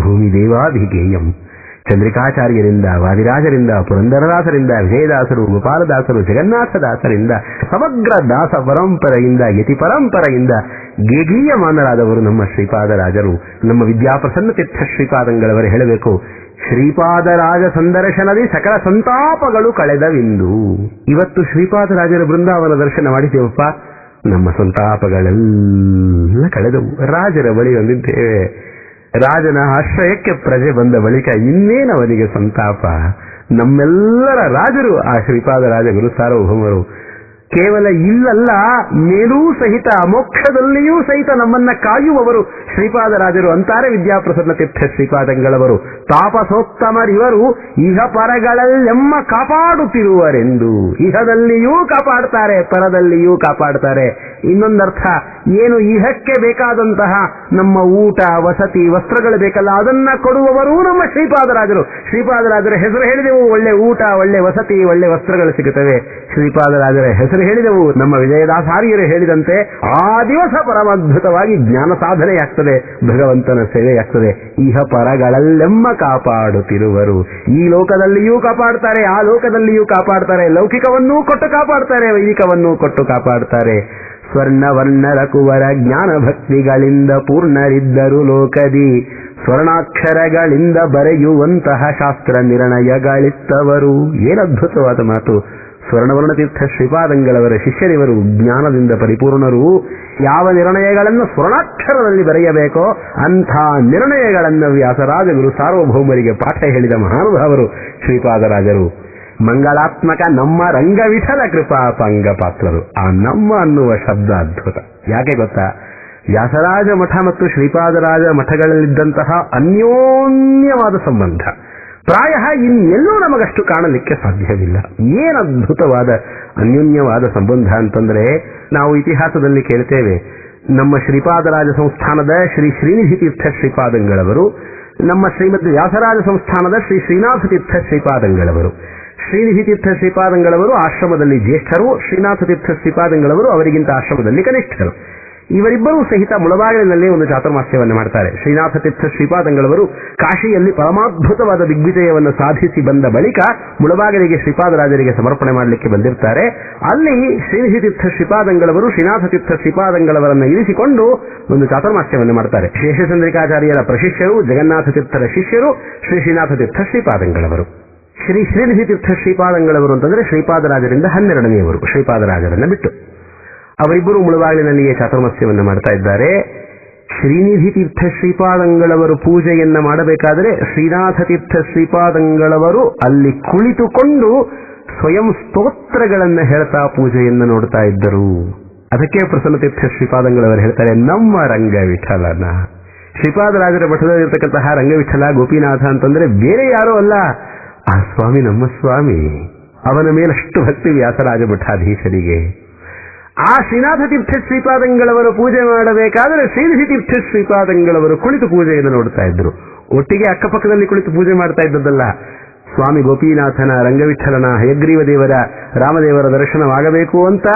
Speaker 1: ಭೂಮಿ ದೇವಾಭಿಗೇಯಂ. ಚಂದ್ರಿಕಾಚಾರ್ಯರಿಂದ, ವಾದಿರಾಜರಿಂದ, ಪುರಂದರದಾಸರಿಂದ, ವಿಜಯದಾಸರು, ಗೋಪಾಲದಾಸರು, ಜಗನ್ನಾಥದಾಸರಿಂದ, ಸಮಗ್ರ ದಾಸ ಪರಂಪರೆಯಿಂದ, ಯತಿ ಪರಂಪರೆಯಿಂದ ಗೇಗೀಯಮಾನರಾದವರು ನಮ್ಮ ಶ್ರೀಪಾದರಾಜರು. ನಮ್ಮ ವಿದ್ಯಾಪ್ರಸನ್ನ ತೀರ್ಥ ಶ್ರೀಪಾದಂಗಳವರು ಹೇಳಬೇಕು, ಶ್ರೀಪಾದರಾಜ ಸಂದರ್ಶನದಿ ಸಕಲ ಸಂತಾಪಗಳು ಕಳೆದವಿಂದು. ಇವತ್ತು ಶ್ರೀಪಾದರಾಜರ ಬೃಂದಾವನ ದರ್ಶನ ಮಾಡಿದ್ದೇವಪ್ಪ, ನಮ್ಮ ಸಂತಾಪಗಳೆಲ್ಲ ಕಳೆದವು. ರಾಜರ ಬಳಿ ಬಂದಿದ್ದೇವೆ. ರಾಜನ ಆಶ್ರಯಕ್ಕೆ ಪ್ರಜೆ ಬಂದ ಬಳಿಕ ಇನ್ನೇನವನಿಗೆ ಸಂತಾಪ. ನಮ್ಮೆಲ್ಲರ ರಾಜರು ಆ ಶ್ರೀಪಾದರಾಜ ಗುರು ಸಾರ್ವಭೌಮರು. ಕೇವಲ ಇಲ್ಲಲ್ಲ, ಮೇಲೂ ಸಹಿತ ಮೋಕ್ಷದಲ್ಲಿಯೂ ಸಹಿತ ನಮ್ಮನ್ನ ಕಾಯುವವರು ಶ್ರೀಪಾದರಾಜರು ಅಂತಾರೆ ವಿದ್ಯಾಪ್ರಸನ್ನ ತೀರ್ಥ ಶ್ರೀಪಾದಂಗಳವರು. ತಾಪಸೋತ್ತಮರಿವರು ಇಹ ಪರಗಳಲ್ಲೆಮ್ಮ ಕಾಪಾಡುತ್ತಿರುವರೆಂದು. ಇಹದಲ್ಲಿಯೂ ಕಾಪಾಡ್ತಾರೆ, ಪರದಲ್ಲಿಯೂ ಕಾಪಾಡ್ತಾರೆ. ಇನ್ನೊಂದರ್ಥ ಏನು, ಇಹಕ್ಕೆ ಬೇಕಾದಂತಹ ನಮ್ಮ ಊಟ, ವಸತಿ, ವಸ್ತ್ರಗಳು ಬೇಕಲ್ಲ, ಅದನ್ನ ಕೊಡುವವರೂ ನಮ್ಮ ಶ್ರೀಪಾದರಾಜರು. ಶ್ರೀಪಾದರಾಜರ ಹೆಸರು ಹೇಳಿದೆವು, ಒಳ್ಳೆ ಊಟ, ಒಳ್ಳೆ ವಸತಿ, ಒಳ್ಳೆ ವಸ್ತ್ರಗಳು ಸಿಗುತ್ತವೆ. ಶ್ರೀಪಾದರಾಜರ ಹೆಸರು ಹೇಳಿದೆವು, ನಮ್ಮ ವಿಜಯದಾಸಾರ್ಯರು ಹೇಳಿದಂತೆ ಆ ದಿವಸ ಪರಮಾದ್ಭುತವಾಗಿ ಜ್ಞಾನ ಸಾಧನೆಯಾಗ್ತದೆ, ಭಗವಂತನ ಸೇವೆಯಾಗ್ತದೆ. ಇಹ ಪರಗಳಲ್ಲೆಮ್ಮ ಕಾಪಾಡುತ್ತಿರುವರು. ಈ ಲೋಕದಲ್ಲಿಯೂ ಕಾಪಾಡ್ತಾರೆ, ಆ ಲೋಕದಲ್ಲಿಯೂ ಕಾಪಾಡ್ತಾರೆ. ಲೌಕಿಕವನ್ನೂ ಕೊಟ್ಟು ಕಾಪಾಡ್ತಾರೆ, ವೈದಿಕವನ್ನೂ ಕೊಟ್ಟು ಕಾಪಾಡ್ತಾರೆ. ಸ್ವರ್ಣವರ್ಣರ ಕುವರ ಜ್ಞಾನ ಭಕ್ತಿಗಳಿಂದ ಪೂರ್ಣರಿದ್ದರು ಲೋಕದಿ. ಸ್ವರ್ಣಾಕ್ಷರಗಳಿಂದ ಬರೆಯುವಂತಹ ಶಾಸ್ತ್ರ ನಿರ್ಣಯಗಳಿತ್ತವರು. ಏನದ್ಭುತವಾದ ಮಾತು. ಸ್ವರ್ಣವರ್ಣ ತೀರ್ಥ ಶ್ರೀಪಾದಂಗಳವರ ಶಿಷ್ಯರಿವರು ಜ್ಞಾನದಿಂದ ಪರಿಪೂರ್ಣರು. ಯಾವ ನಿರ್ಣಯಗಳನ್ನು ಸ್ವರ್ಣಾಕ್ಷರದಲ್ಲಿ ಬರೆಯಬೇಕೋ ಅಂಥ ನಿರ್ಣಯಗಳನ್ನು ವ್ಯಾಸರಾಜ ಗುರು ಸಾರ್ವಭೌಮರಿಗೆ ಪಾಠ ಹೇಳಿದ ಮಹಾನುಭಾವರು ಶ್ರೀಪಾದರಾಜರು. ಮಂಗಳಾತ್ಮಕ ನಮ್ಮ ರಂಗವಿಠಲ ಕೃಪಾಪಾಂಗ ಪಾತ್ರರು. ಆ ನಮ್ಮ ಅನ್ನುವ ಶಬ್ದ ಅದ್ಭುತ. ಯಾಕೆ ಗೊತ್ತಾ? ವ್ಯಾಸರಾಜ ಮಠ ಮತ್ತು ಶ್ರೀಪಾದರಾಜ ಮಠಗಳಲ್ಲಿದ್ದಂತಹ ಅನ್ಯೋನ್ಯವಾದ ಸಂಬಂಧ ಪ್ರಾಯ ಇನ್ನೆಲ್ಲೂ ನಮಗಷ್ಟು ಕಾಣಲಿಕ್ಕೆ ಸಾಧ್ಯವಿಲ್ಲ. ಏನು ಅದ್ಭುತವಾದ ಅನ್ಯೋನ್ಯವಾದ ಸಂಬಂಧ ಅಂತಂದ್ರೆ, ನಾವು ಇತಿಹಾಸದಲ್ಲಿ ಕೇಳ್ತೇವೆ, ನಮ್ಮ ಶ್ರೀಪಾದರಾಜ ಸಂಸ್ಥಾನದ ಶ್ರೀ ಶ್ರೀನಿಧಿ ತೀರ್ಥ ಶ್ರೀಪಾದಂಗಳವರು, ನಮ್ಮ ಶ್ರೀಮದ್ ವ್ಯಾಸರಾಜ ಸಂಸ್ಥಾನದ ಶ್ರೀ ಶ್ರೀನಾಥ ತೀರ್ಥ ಶ್ರೀಪಾದಂಗಳವರು. ಶ್ರೀನಿಧಿ ತೀರ್ಥ ಶ್ರೀಪಾದಂಗಳವರು ಆಶ್ರಮದಲ್ಲಿ ಜ್ಯೇಷ್ಠರು, ಶ್ರೀನಾಥ ತೀರ್ಥ ಶ್ರೀಪಾದಂಗಳವರು ಅವರಿಗಿಂತ ಆಶ್ರಮದಲ್ಲಿ ಕನಿಷ್ಠರು. ಇವರಿಬ್ಬರೂ ಸಹಿತ ಮುಳಬಾಗಿಲಿನಲ್ಲಿ ಒಂದು ಚಾತುರ್ಮಾಸ್ಯವನ್ನು ಮಾಡ್ತಾರೆ. ಶ್ರೀನಾಥ ತೀರ್ಥ ಶ್ರೀಪಾದಂಗಳವರು ಕಾಶಿಯಲ್ಲಿ ಪರಮಾದ್ಭುತವಾದ ದಿಗ್ವಿಜಯವನ್ನು ಸಾಧಿಸಿ ಬಂದ ಬಳಿಕ ಮುಳಬಾಗಿಲಿಗೆ ಶ್ರೀಪಾದರಾಜರಿಗೆ ಸಮರ್ಪಣೆ ಮಾಡಲಿಕ್ಕೆ ಬಂದಿರ್ತಾರೆ. ಅಲ್ಲಿ ಶ್ರೀನಿಧಿ ತೀರ್ಥ ಶ್ರೀಪಾದಂಗಳವರು ಶ್ರೀನಾಥ ತೀರ್ಥ ಶ್ರೀಪಾದಂಗಳವರನ್ನು ಇರಿಸಿಕೊಂಡು ಒಂದು ಚಾತುರ್ಮಾಸ್ಯವನ್ನು ಮಾಡ್ತಾರೆ. ಶೇಷಚಂದ್ರಿಕಾಚಾರ್ಯರ ಪ್ರಶಿಷ್ಯರು, ಜಗನ್ನಾಥ ತೀರ್ಥರ ಶಿಷ್ಯರು ಶ್ರೀ ಶ್ರೀನಾಥ ತೀರ್ಥ ಶ್ರೀಪಾದಂಗಳವರು. ಶ್ರೀ ಶ್ರೀನಿಧಿ ತೀರ್ಥ ಶ್ರೀಪಾದಂಗಳವರು ಅಂತಂದ್ರೆ ಶ್ರೀಪಾದರಾಜರಿಂದ 12ನೇಯವರು, ಶ್ರೀಪಾದರಾಜರನ್ನ ಬಿಟ್ಟು. ಅವರಿಬ್ಬರು ಮುಳುಬಾಗಿಲಿನಲ್ಲಿಯೇ ಚಾತುರ್ಮಾಸ್ಯವನ್ನು ಮಾಡ್ತಾ ಇದ್ದಾರೆ. ಶ್ರೀನಿಧಿ ತೀರ್ಥ ಶ್ರೀಪಾದಂಗಳವರು ಪೂಜೆಯನ್ನ ಮಾಡಬೇಕಾದರೆ ಶ್ರೀನಾಥ ತೀರ್ಥ ಶ್ರೀಪಾದಂಗಳವರು ಅಲ್ಲಿ ಕುಳಿತುಕೊಂಡು ಸ್ವಯಂ ಸ್ತೋತ್ರಗಳನ್ನು ಹೇಳ್ತಾ ಪೂಜೆಯನ್ನು ನೋಡ್ತಾ ಇದ್ದರು. ಅದಕ್ಕೆ ಪ್ರಸನ್ನ ತೀರ್ಥ ಶ್ರೀಪಾದಂಗಳವರು ಹೇಳ್ತಾರೆ, ನಮ್ಮ ರಂಗವಿಠಲನ. ಶ್ರೀಪಾದರಾಜರ ಮಠದಲ್ಲಿರ್ತಕ್ಕಂತಹ ರಂಗವಿಠಲ ಗೋಪಿನಾಥ ಅಂತಂದ್ರೆ ಬೇರೆ ಯಾರೋ ಅಲ್ಲ, ಆ ಸ್ವಾಮಿ ನಮ್ಮ ಸ್ವಾಮಿ. ಅವನ ಮೇಲಷ್ಟು ಭಕ್ತಿ ವ್ಯಾಸರಾಜ ಮಠಾಧೀಶರಿಗೆ. ಆ ಶ್ರೀನಾಥ ತೀರ್ಥ ಶ್ರೀಪಾದಂಗಳವರು ಪೂಜೆ ಮಾಡಬೇಕಾದರೆ ಶ್ರೀನಿಧಿ ತೀರ್ಥ ಶ್ರೀಪಾದಂಗಳವರು ಕುಳಿತು ಪೂಜೆಯನ್ನು ನೋಡ್ತಾ ಇದ್ರು. ಒಟ್ಟಿಗೆ ಅಕ್ಕಪಕ್ಕದಲ್ಲಿ ಕುಳಿತು ಪೂಜೆ ಮಾಡ್ತಾ ಇದ್ದದ್ದಲ್ಲ. ಸ್ವಾಮಿ ಗೋಪಿನಾಥನ, ರಂಗವಿಠಲನ, ಹಯಗ್ರೀವ ದೇವರ, ರಾಮದೇವರ ದರ್ಶನವಾಗಬೇಕು ಅಂತ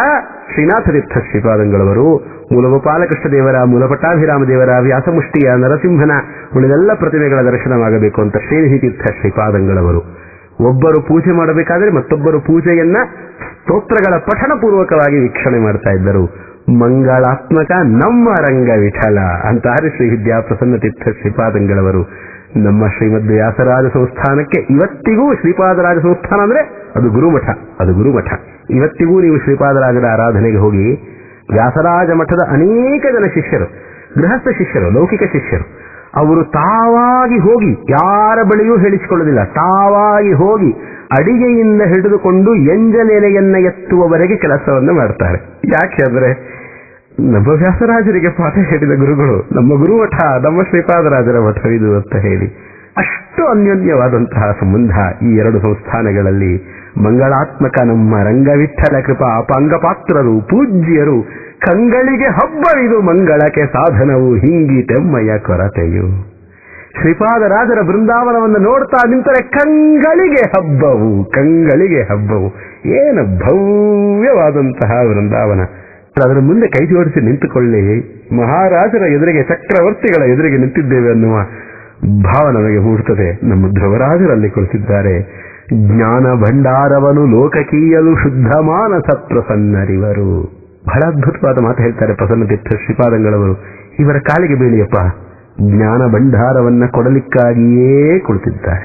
Speaker 1: ಶ್ರೀನಾಥ ತೀರ್ಥ ಶ್ರೀಪಾದಂಗಳವರು ಮೂಲಗೋಪಾಲಕೃಷ್ಣ ದೇವರ, ಮೂಲಪಟ್ಟಾಭಿರಾಮ ದೇವರ, ವ್ಯಾಸಮುಷ್ಟಿಯ, ನರಸಿಂಹನ ಉಳಿದೆಲ್ಲ ಪ್ರತಿಮೆಗಳ ದರ್ಶನವಾಗಬೇಕು ಅಂತ ಶ್ರೀನಿಧಿ ತೀರ್ಥ ಶ್ರೀಪಾದಂಗಳವರು ಒಬ್ಬರು ಪೂಜೆ ಮಾಡಬೇಕಾದರೆ ಮತ್ತೊಬ್ಬರು ಪೂಜೆಯನ್ನ ಸ್ತೋತ್ರಗಳ ಪಠಣ ಪೂರ್ವಕವಾಗಿ ವೀಕ್ಷಣೆ ಮಾಡ್ತಾ ಇದ್ದರು. ಮಂಗಳಾತ್ಮಕ ನಮ್ಮ ರಂಗವಿಠಲ ಅಂತಾರೆ ಶ್ರೀ ವಿದ್ಯಾ ಪ್ರಸನ್ನ ತೀರ್ಥ ಶ್ರೀಪಾದಂಗಳವರು. ನಮ್ಮ ಶ್ರೀಮದ್ ವ್ಯಾಸರಾಜ ಸಂಸ್ಥಾನಕ್ಕೆ ಇವತ್ತಿಗೂ ಶ್ರೀಪಾದರಾಜ ಸಂಸ್ಥಾನ ಅಂದ್ರೆ ಅದು ಗುರುಮಠ, ಅದು ಗುರುಮಠ. ಇವತ್ತಿಗೂ ನೀವು ಶ್ರೀಪಾದರಾಜರ ಆರಾಧನೆಗೆ ಹೋಗಿ ವ್ಯಾಸರಾಜ ಮಠದ ಅನೇಕ ಜನ ಶಿಷ್ಯರು, ಗೃಹಸ್ಥ ಶಿಷ್ಯರು, ಲೌಕಿಕ ಶಿಷ್ಯರು, ಅವರು ತಾವಾಗಿ ಹೋಗಿ ಯಾರ ಬಳಿಯೂ ಹೇಳಿಸಿಕೊಳ್ಳುವುದಿಲ್ಲ, ತಾವಾಗಿ ಹೋಗಿ ಅಡಿಗೆಯಿಂದ ಹಿಡಿದುಕೊಂಡು ಎಂಜಲೆಲೆಯನ್ನ ಎತ್ತುವವರೆಗೆ ಕೆಲಸವನ್ನು ಮಾಡ್ತಾರೆ. ಯಾಕೆ ಅಂದ್ರೆ ನಮ್ಮ ವ್ಯಾಸರಾಜರಿಗೆ ಪಾಠ ಹೇಳಿದ ಗುರುಗಳು, ನಮ್ಮ ಗುರುಮಠ, ನಮ್ಮ ಶ್ರೀಪಾದರಾಜರ ಮಠವಿದು ಅಂತ ಹೇಳಿ ಅಷ್ಟು ಅನ್ಯೋನ್ಯವಾದಂತಹ ಸಂಬಂಧ ಈ ಎರಡು ಸಂಸ್ಥಾನಗಳಲ್ಲಿ. ಮಂಗಳಾತ್ಮಕ ನಮ್ಮ ರಂಗವಿಠಲ ಕೃಪಾ ಅಪಾಂಗಪಾತ್ರರು, ಪೂಜ್ಯರು, ಕಂಗಳಿಗೆ ಹಬ್ಬವಿದು ಮಂಗಳಕ್ಕೆ ಸಾಧನವು ಹಿಂಗಿತೆಮ್ಮಯ ಕೊರತೆಯು. ಶ್ರೀಪಾದರಾಜರ ಬೃಂದಾವನವನ್ನು ನೋಡ್ತಾ ನಿಂತರೆ ಕಂಗಳಿಗೆ ಹಬ್ಬವು, ಕಂಗಳಿಗೆ ಹಬ್ಬವು. ಏನು ಭವ್ಯವಾದಂತಹ ವೃಂದಾವನ. ಅದರ ಮುಂದೆ ಕೈ ಜೋಡಿಸಿ ನಿಂತುಕೊಳ್ಳಿ, ಮಹಾರಾಜರ ಎದುರಿಗೆ, ಚಕ್ರವರ್ತಿಗಳ ಎದುರಿಗೆ ನಿಂತಿದ್ದೇವೆ ಅನ್ನುವ ಭಾವ ನಮಗೆ ಮೂಡುತ್ತದೆ. ನಮ್ಮ ಧ್ರುವರಾಜರಲ್ಲಿ ಕುಳಿತಿದ್ದಾರೆ. ಜ್ಞಾನ ಭಂಡಾರವನು ಲೋಕಕೀಯಲು ಶುದ್ಧ ಮಾನಸ ಪ್ರಸನ್ನರಿವರು. ಬಹಳ ಅದ್ಭುತವಾದ ಮಾತು ಹೇಳ್ತಾರೆ ಪ್ರಸನ್ನ ತೀರ್ಥ ಶ್ರೀಪಾದಂಗಳವರು. ಇವರ ಕಾಲಿಗೆ ಬೀಳಿಯಪ್ಪ, ಜ್ಞಾನ ಭಂಡಾರವನ್ನ ಕೊಡಲಿಕ್ಕಾಗಿಯೇ ಕುಳಿತಿದ್ದಾರೆ.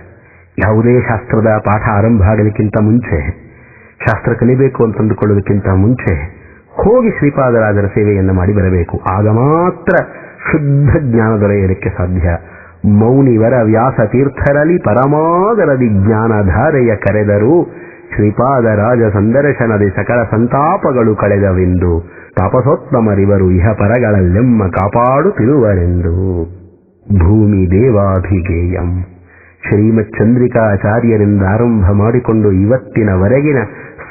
Speaker 1: ಯಾವುದೇ ಶಾಸ್ತ್ರದ ಪಾಠ ಆರಂಭ ಆಗಲಿಕ್ಕಿಂತ ಮುಂಚೆ, ಶಾಸ್ತ್ರ ಕಲಿಬೇಕು ಅಂತಂದುಕೊಳ್ಳೋದಕ್ಕಿಂತ ಮುಂಚೆ ಹೋಗಿ ಶ್ರೀಪಾದರಾಜರ ಸೇವೆಯನ್ನು ಮಾಡಿ ಬರಬೇಕು. ಆಗ ಮಾತ್ರ ಶುದ್ಧ ಜ್ಞಾನ ದೊರೆಯಲಿಕ್ಕೆ ಸಾಧ್ಯ. ಮೌನಿವರ ವ್ಯಾಸ ತೀರ್ಥರಲ್ಲಿ ಪರಮಾದರದಿ ಜ್ಞಾನಧಾರೆಯ ಕರೆದರು, ಶ್ರೀಪಾದರಾಜ ಸಂದರ್ಶನದಿ ಸಕಲ ಸಂತಾಪಗಳು ಕಳೆದವೆಂದು ತಾಪಸೋತ್ತಮರಿವರು ಇಹ ಪರಗಳಲ್ಲೆಮ್ಮ ಕಾಪಾಡುತ್ತಿರುವರೆಂದು. ಭೂಮಿ ದೇವಾಭಿಗೇಯಂ ಶ್ರೀಮಚ್ಚಂದ್ರಿಕಾಚಾರ್ಯರಿಂದ ಆರಂಭ ಮಾಡಿಕೊಂಡು ಇವತ್ತಿನವರೆಗಿನ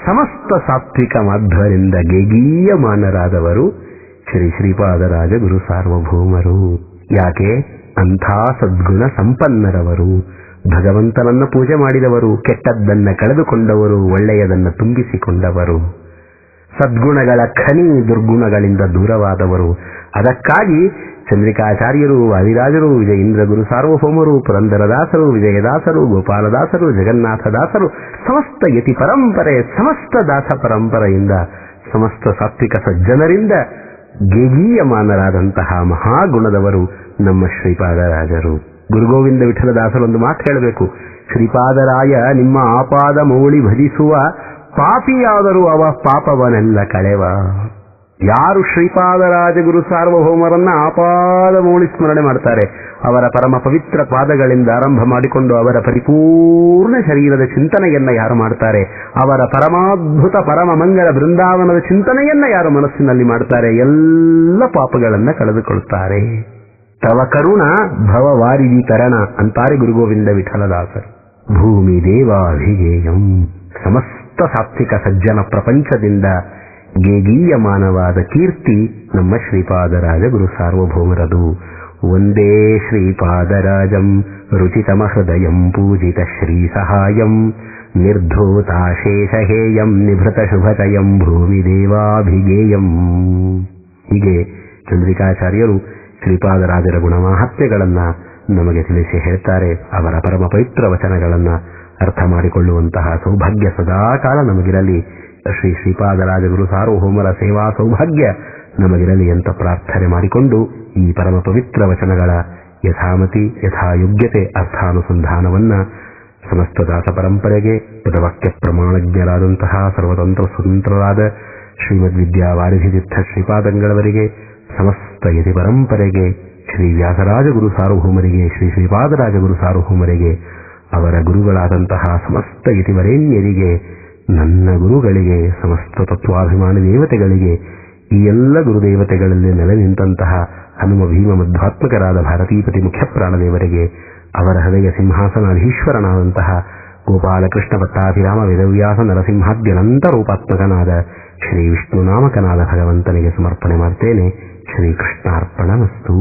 Speaker 1: ಸಮಸ್ತ ಸಾತ್ವಿಕ ಮಾಧ್ವರಿಂದ ಗೆಗೀಯಮಾನರಾದವರು ಶ್ರೀ ಶ್ರೀಪಾದರಾಜ ಗುರು ಸಾರ್ವಭೌಮರು. ಯಾಕೆ? ಅಂಥ ಸದ್ಗುಣ ಸಂಪನ್ನರವರು, ಭಗವಂತನನ್ನ ಪೂಜೆ ಮಾಡಿದವರು, ಕೆಟ್ಟದ್ದನ್ನ ಕಳೆದುಕೊಂಡವರು, ಒಳ್ಳೆಯದನ್ನ ತುಂಬಿಸಿಕೊಂಡವರು, ಸದ್ಗುಣಗಳ ಖನಿ ದುರ್ಗುಣಗಳಿಂದ ದೂರವಾದವರು. ಅದಕ್ಕಾಗಿ ಚಂದ್ರಿಕಾಚಾರ್ಯರು, ವಾದಿರಾಜರು, ವಿಜಯೇಂದ್ರ ಗುರು ಸಾರ್ವಭೌಮರು, ಪುರಂದರದಾಸರು, ವಿಜಯದಾಸರು, ಗೋಪಾಲದಾಸರು, ಜಗನ್ನಾಥದಾಸರು, ಸಮಸ್ತ ಯತಿ ಪರಂಪರೆ, ಸಮಸ್ತ ದಾಸ ಪರಂಪರೆಯಿಂದ, ಸಮಸ್ತ ಸಾತ್ವಿಕ ಸಜ್ಜನರಿಂದ ಗೆಗೀಯಮಾನರಾದಂತಹ ಮಹಾಗುಣದವರು ನಮ್ಮ ಶ್ರೀಪಾದರಾಜರು. ಗುರುಗೋವಿಂದ ವಿಠಲದಾಸರೊಂದು ಮಾತು ಹೇಳಬೇಕು, ಶ್ರೀಪಾದರಾಯ ನಿಮ್ಮ ಆಪಾದ ಮೌಳಿ ಭಜಿಸುವ ಪಾಪಿಯಾದರೂ ಅವ ಪಾಪವನೆಲ್ಲ ಕಳೆವ. ಯಾರು ಶ್ರೀಪಾದರಾಜಗುರು ಸಾರ್ವಭೌಮರನ್ನ ಆಪಾದ ಮೌಳಿ ಸ್ಮರಣೆ ಮಾಡ್ತಾರೆ, ಅವರ ಪರಮ ಪವಿತ್ರ ಪಾದಗಳಿಂದ ಆರಂಭ ಮಾಡಿಕೊಂಡು ಅವರ ಪರಿಪೂರ್ಣ ಶರೀರದ ಚಿಂತನೆಯನ್ನ ಯಾರು ಮಾಡ್ತಾರೆ, ಅವರ ಪರಮಾದ್ಭುತ ಪರಮ ಮಂಗಲ ಬೃಂದಾವನದ ಚಿಂತನೆಯನ್ನ ಯಾರು ಮನಸ್ಸಿನಲ್ಲಿ ಮಾಡ್ತಾರೆ, ಎಲ್ಲ ಪಾಪಗಳನ್ನ ಕಳೆದುಕೊಳ್ಳುತ್ತಾರೆ. ತವ ಕರುಣ ಭವವಾರಿದಿ ತರಣ ಅಂತಾರೆ ಗುರುಗೋವಿಂದ ವಿಠಲದಾಸರು. ಭೂಮಿ ದೇವಾಭಿಗೇಯಂ, ಸಮಸ್ತ ಸಾತ್ವಿಕ ಸಜ್ಜನ ಪ್ರಪಂಚದಿಂದ ಗೇಗೀಯಮಾನವಾದ ಕೀರ್ತಿ ನಮ್ಮ ಶ್ರೀಪಾದರಾಜ ಗುರು ಸಾರ್ವಭೌಮರದು. ಒಂದೇ ಶ್ರೀಪಾದರಾಜಂ ರುಚಿತಮ ಹೃದಯಂ ಪೂಜಿತ ಶ್ರೀ ಸಹಾಯಂ ನಿರ್ಧೂತಾಶೇಷಹೇಯಂ ನಿಭೃತ ಶುಭತಯಂ ಭೂಮಿ ದೇವಾಭಿಗೇಯಂ. ಹೀಗೆ ಚಂದ್ರಿಕಾಚಾರ್ಯರು ಶ್ರೀಪಾದರಾಜರ ಗುಣಮಾಹಾತ್ಮ್ಯಗಳನ್ನ ನಮಗೆ ತಿಳಿಸಿ ಹೇಳ್ತಾರೆ. ಅವರ ಪರಮ ಪವಿತ್ರ ವಚನಗಳನ್ನ ಅರ್ಥ ಮಾಡಿಕೊಳ್ಳುವಂತಹ ಸೌಭಾಗ್ಯ ಸದಾಕಾಲ ನಮಗಿರಲಿ. ಶ್ರೀ ಶ್ರೀಪಾದರಾಜಗುರು ಸಾರ್ವಭೌಮರ ಸೇವಾ ಸೌಭಾಗ್ಯ ನಮಗಿರಲಿ ಅಂತ ಪ್ರಾರ್ಥನೆ ಮಾಡಿಕೊಂಡು ಈ ಪರಮ ಪವಿತ್ರ ವಚನಗಳ ಯಥಾಮತಿ ಯಥಾಯೋಗ್ಯತೆ ಅರ್ಥಾನುಸಂಧಾನವನ್ನ ಸಮಸ್ತ ದಾಸ ಪರಂಪರೆಗೆ ಪದವಾಕ್ಯ ಪ್ರಮಾಣಜ್ಞರಾದಂತಹ ಸರ್ವತಂತ್ರ ಸ್ವತಂತ್ರರಾದ ಶ್ರೀಮದ್ ವಿದ್ಯಾವಾರಿಧಿ ತೀರ್ಥ ಶ್ರೀಪಾದಂಗಳವರಿಗೆ, ಸಮಸ್ತ ಯತಿ ಪರಂಪರೆಗೆ, ಶ್ರೀ ವ್ಯಾಸರಾಜಗುರು ಸಾರ್ವಭೌಮರಿಗೆ, ಶ್ರೀ ಶ್ರೀಪಾದರಾಜಗುರು ಸಾರ್ವಭೌಮರಿಗೆ, ಅವರ ಗುರುಗಳಾದಂತಹ ಸಮಸ್ತ ಯತಿವರೇಣ್ಯರಿಗೆ, ನನ್ನ ಗುರುಗಳಿಗೆ, ಸಮಸ್ತ ತತ್ವಾಭಿಮಾನಿ ದೇವತೆಗಳಿಗೆ, ಈ ಎಲ್ಲ ಗುರುದೇವತೆಗಳಲ್ಲಿ ನೆಲೆ ನಿಂತಹ ಹನುಮ ಭೀಮ ಮಧ್ವಾತ್ಮಕರಾದ ಭಾರತೀಪತಿ ಮುಖ್ಯ ಪ್ರಾಣದೇವರಿಗೆ, ಅವರ ಹೃದಯ ಸಿಂಹಾಸನಾಧೀಶ್ವರನಾದಂತಹ ಗೋಪಾಲಕೃಷ್ಣ ಪಟ್ಟಾಭಿರಾಮ ವೇದವ್ಯಾಸ ನರಸಿಂಹಾದ್ಯನಂತ ರೂಪಾತ್ಮಕನಾದ ಶ್ರೀ ವಿಷ್ಣುನಾಮಕನಾದ ಭಗವಂತನಿಗೆ ಸಮರ್ಪಣೆ ಮಾಡ್ತೇನೆ. ಶ್ರೀಕೃಷ್ಣಾರ್ಪಣಮಸ್ತು.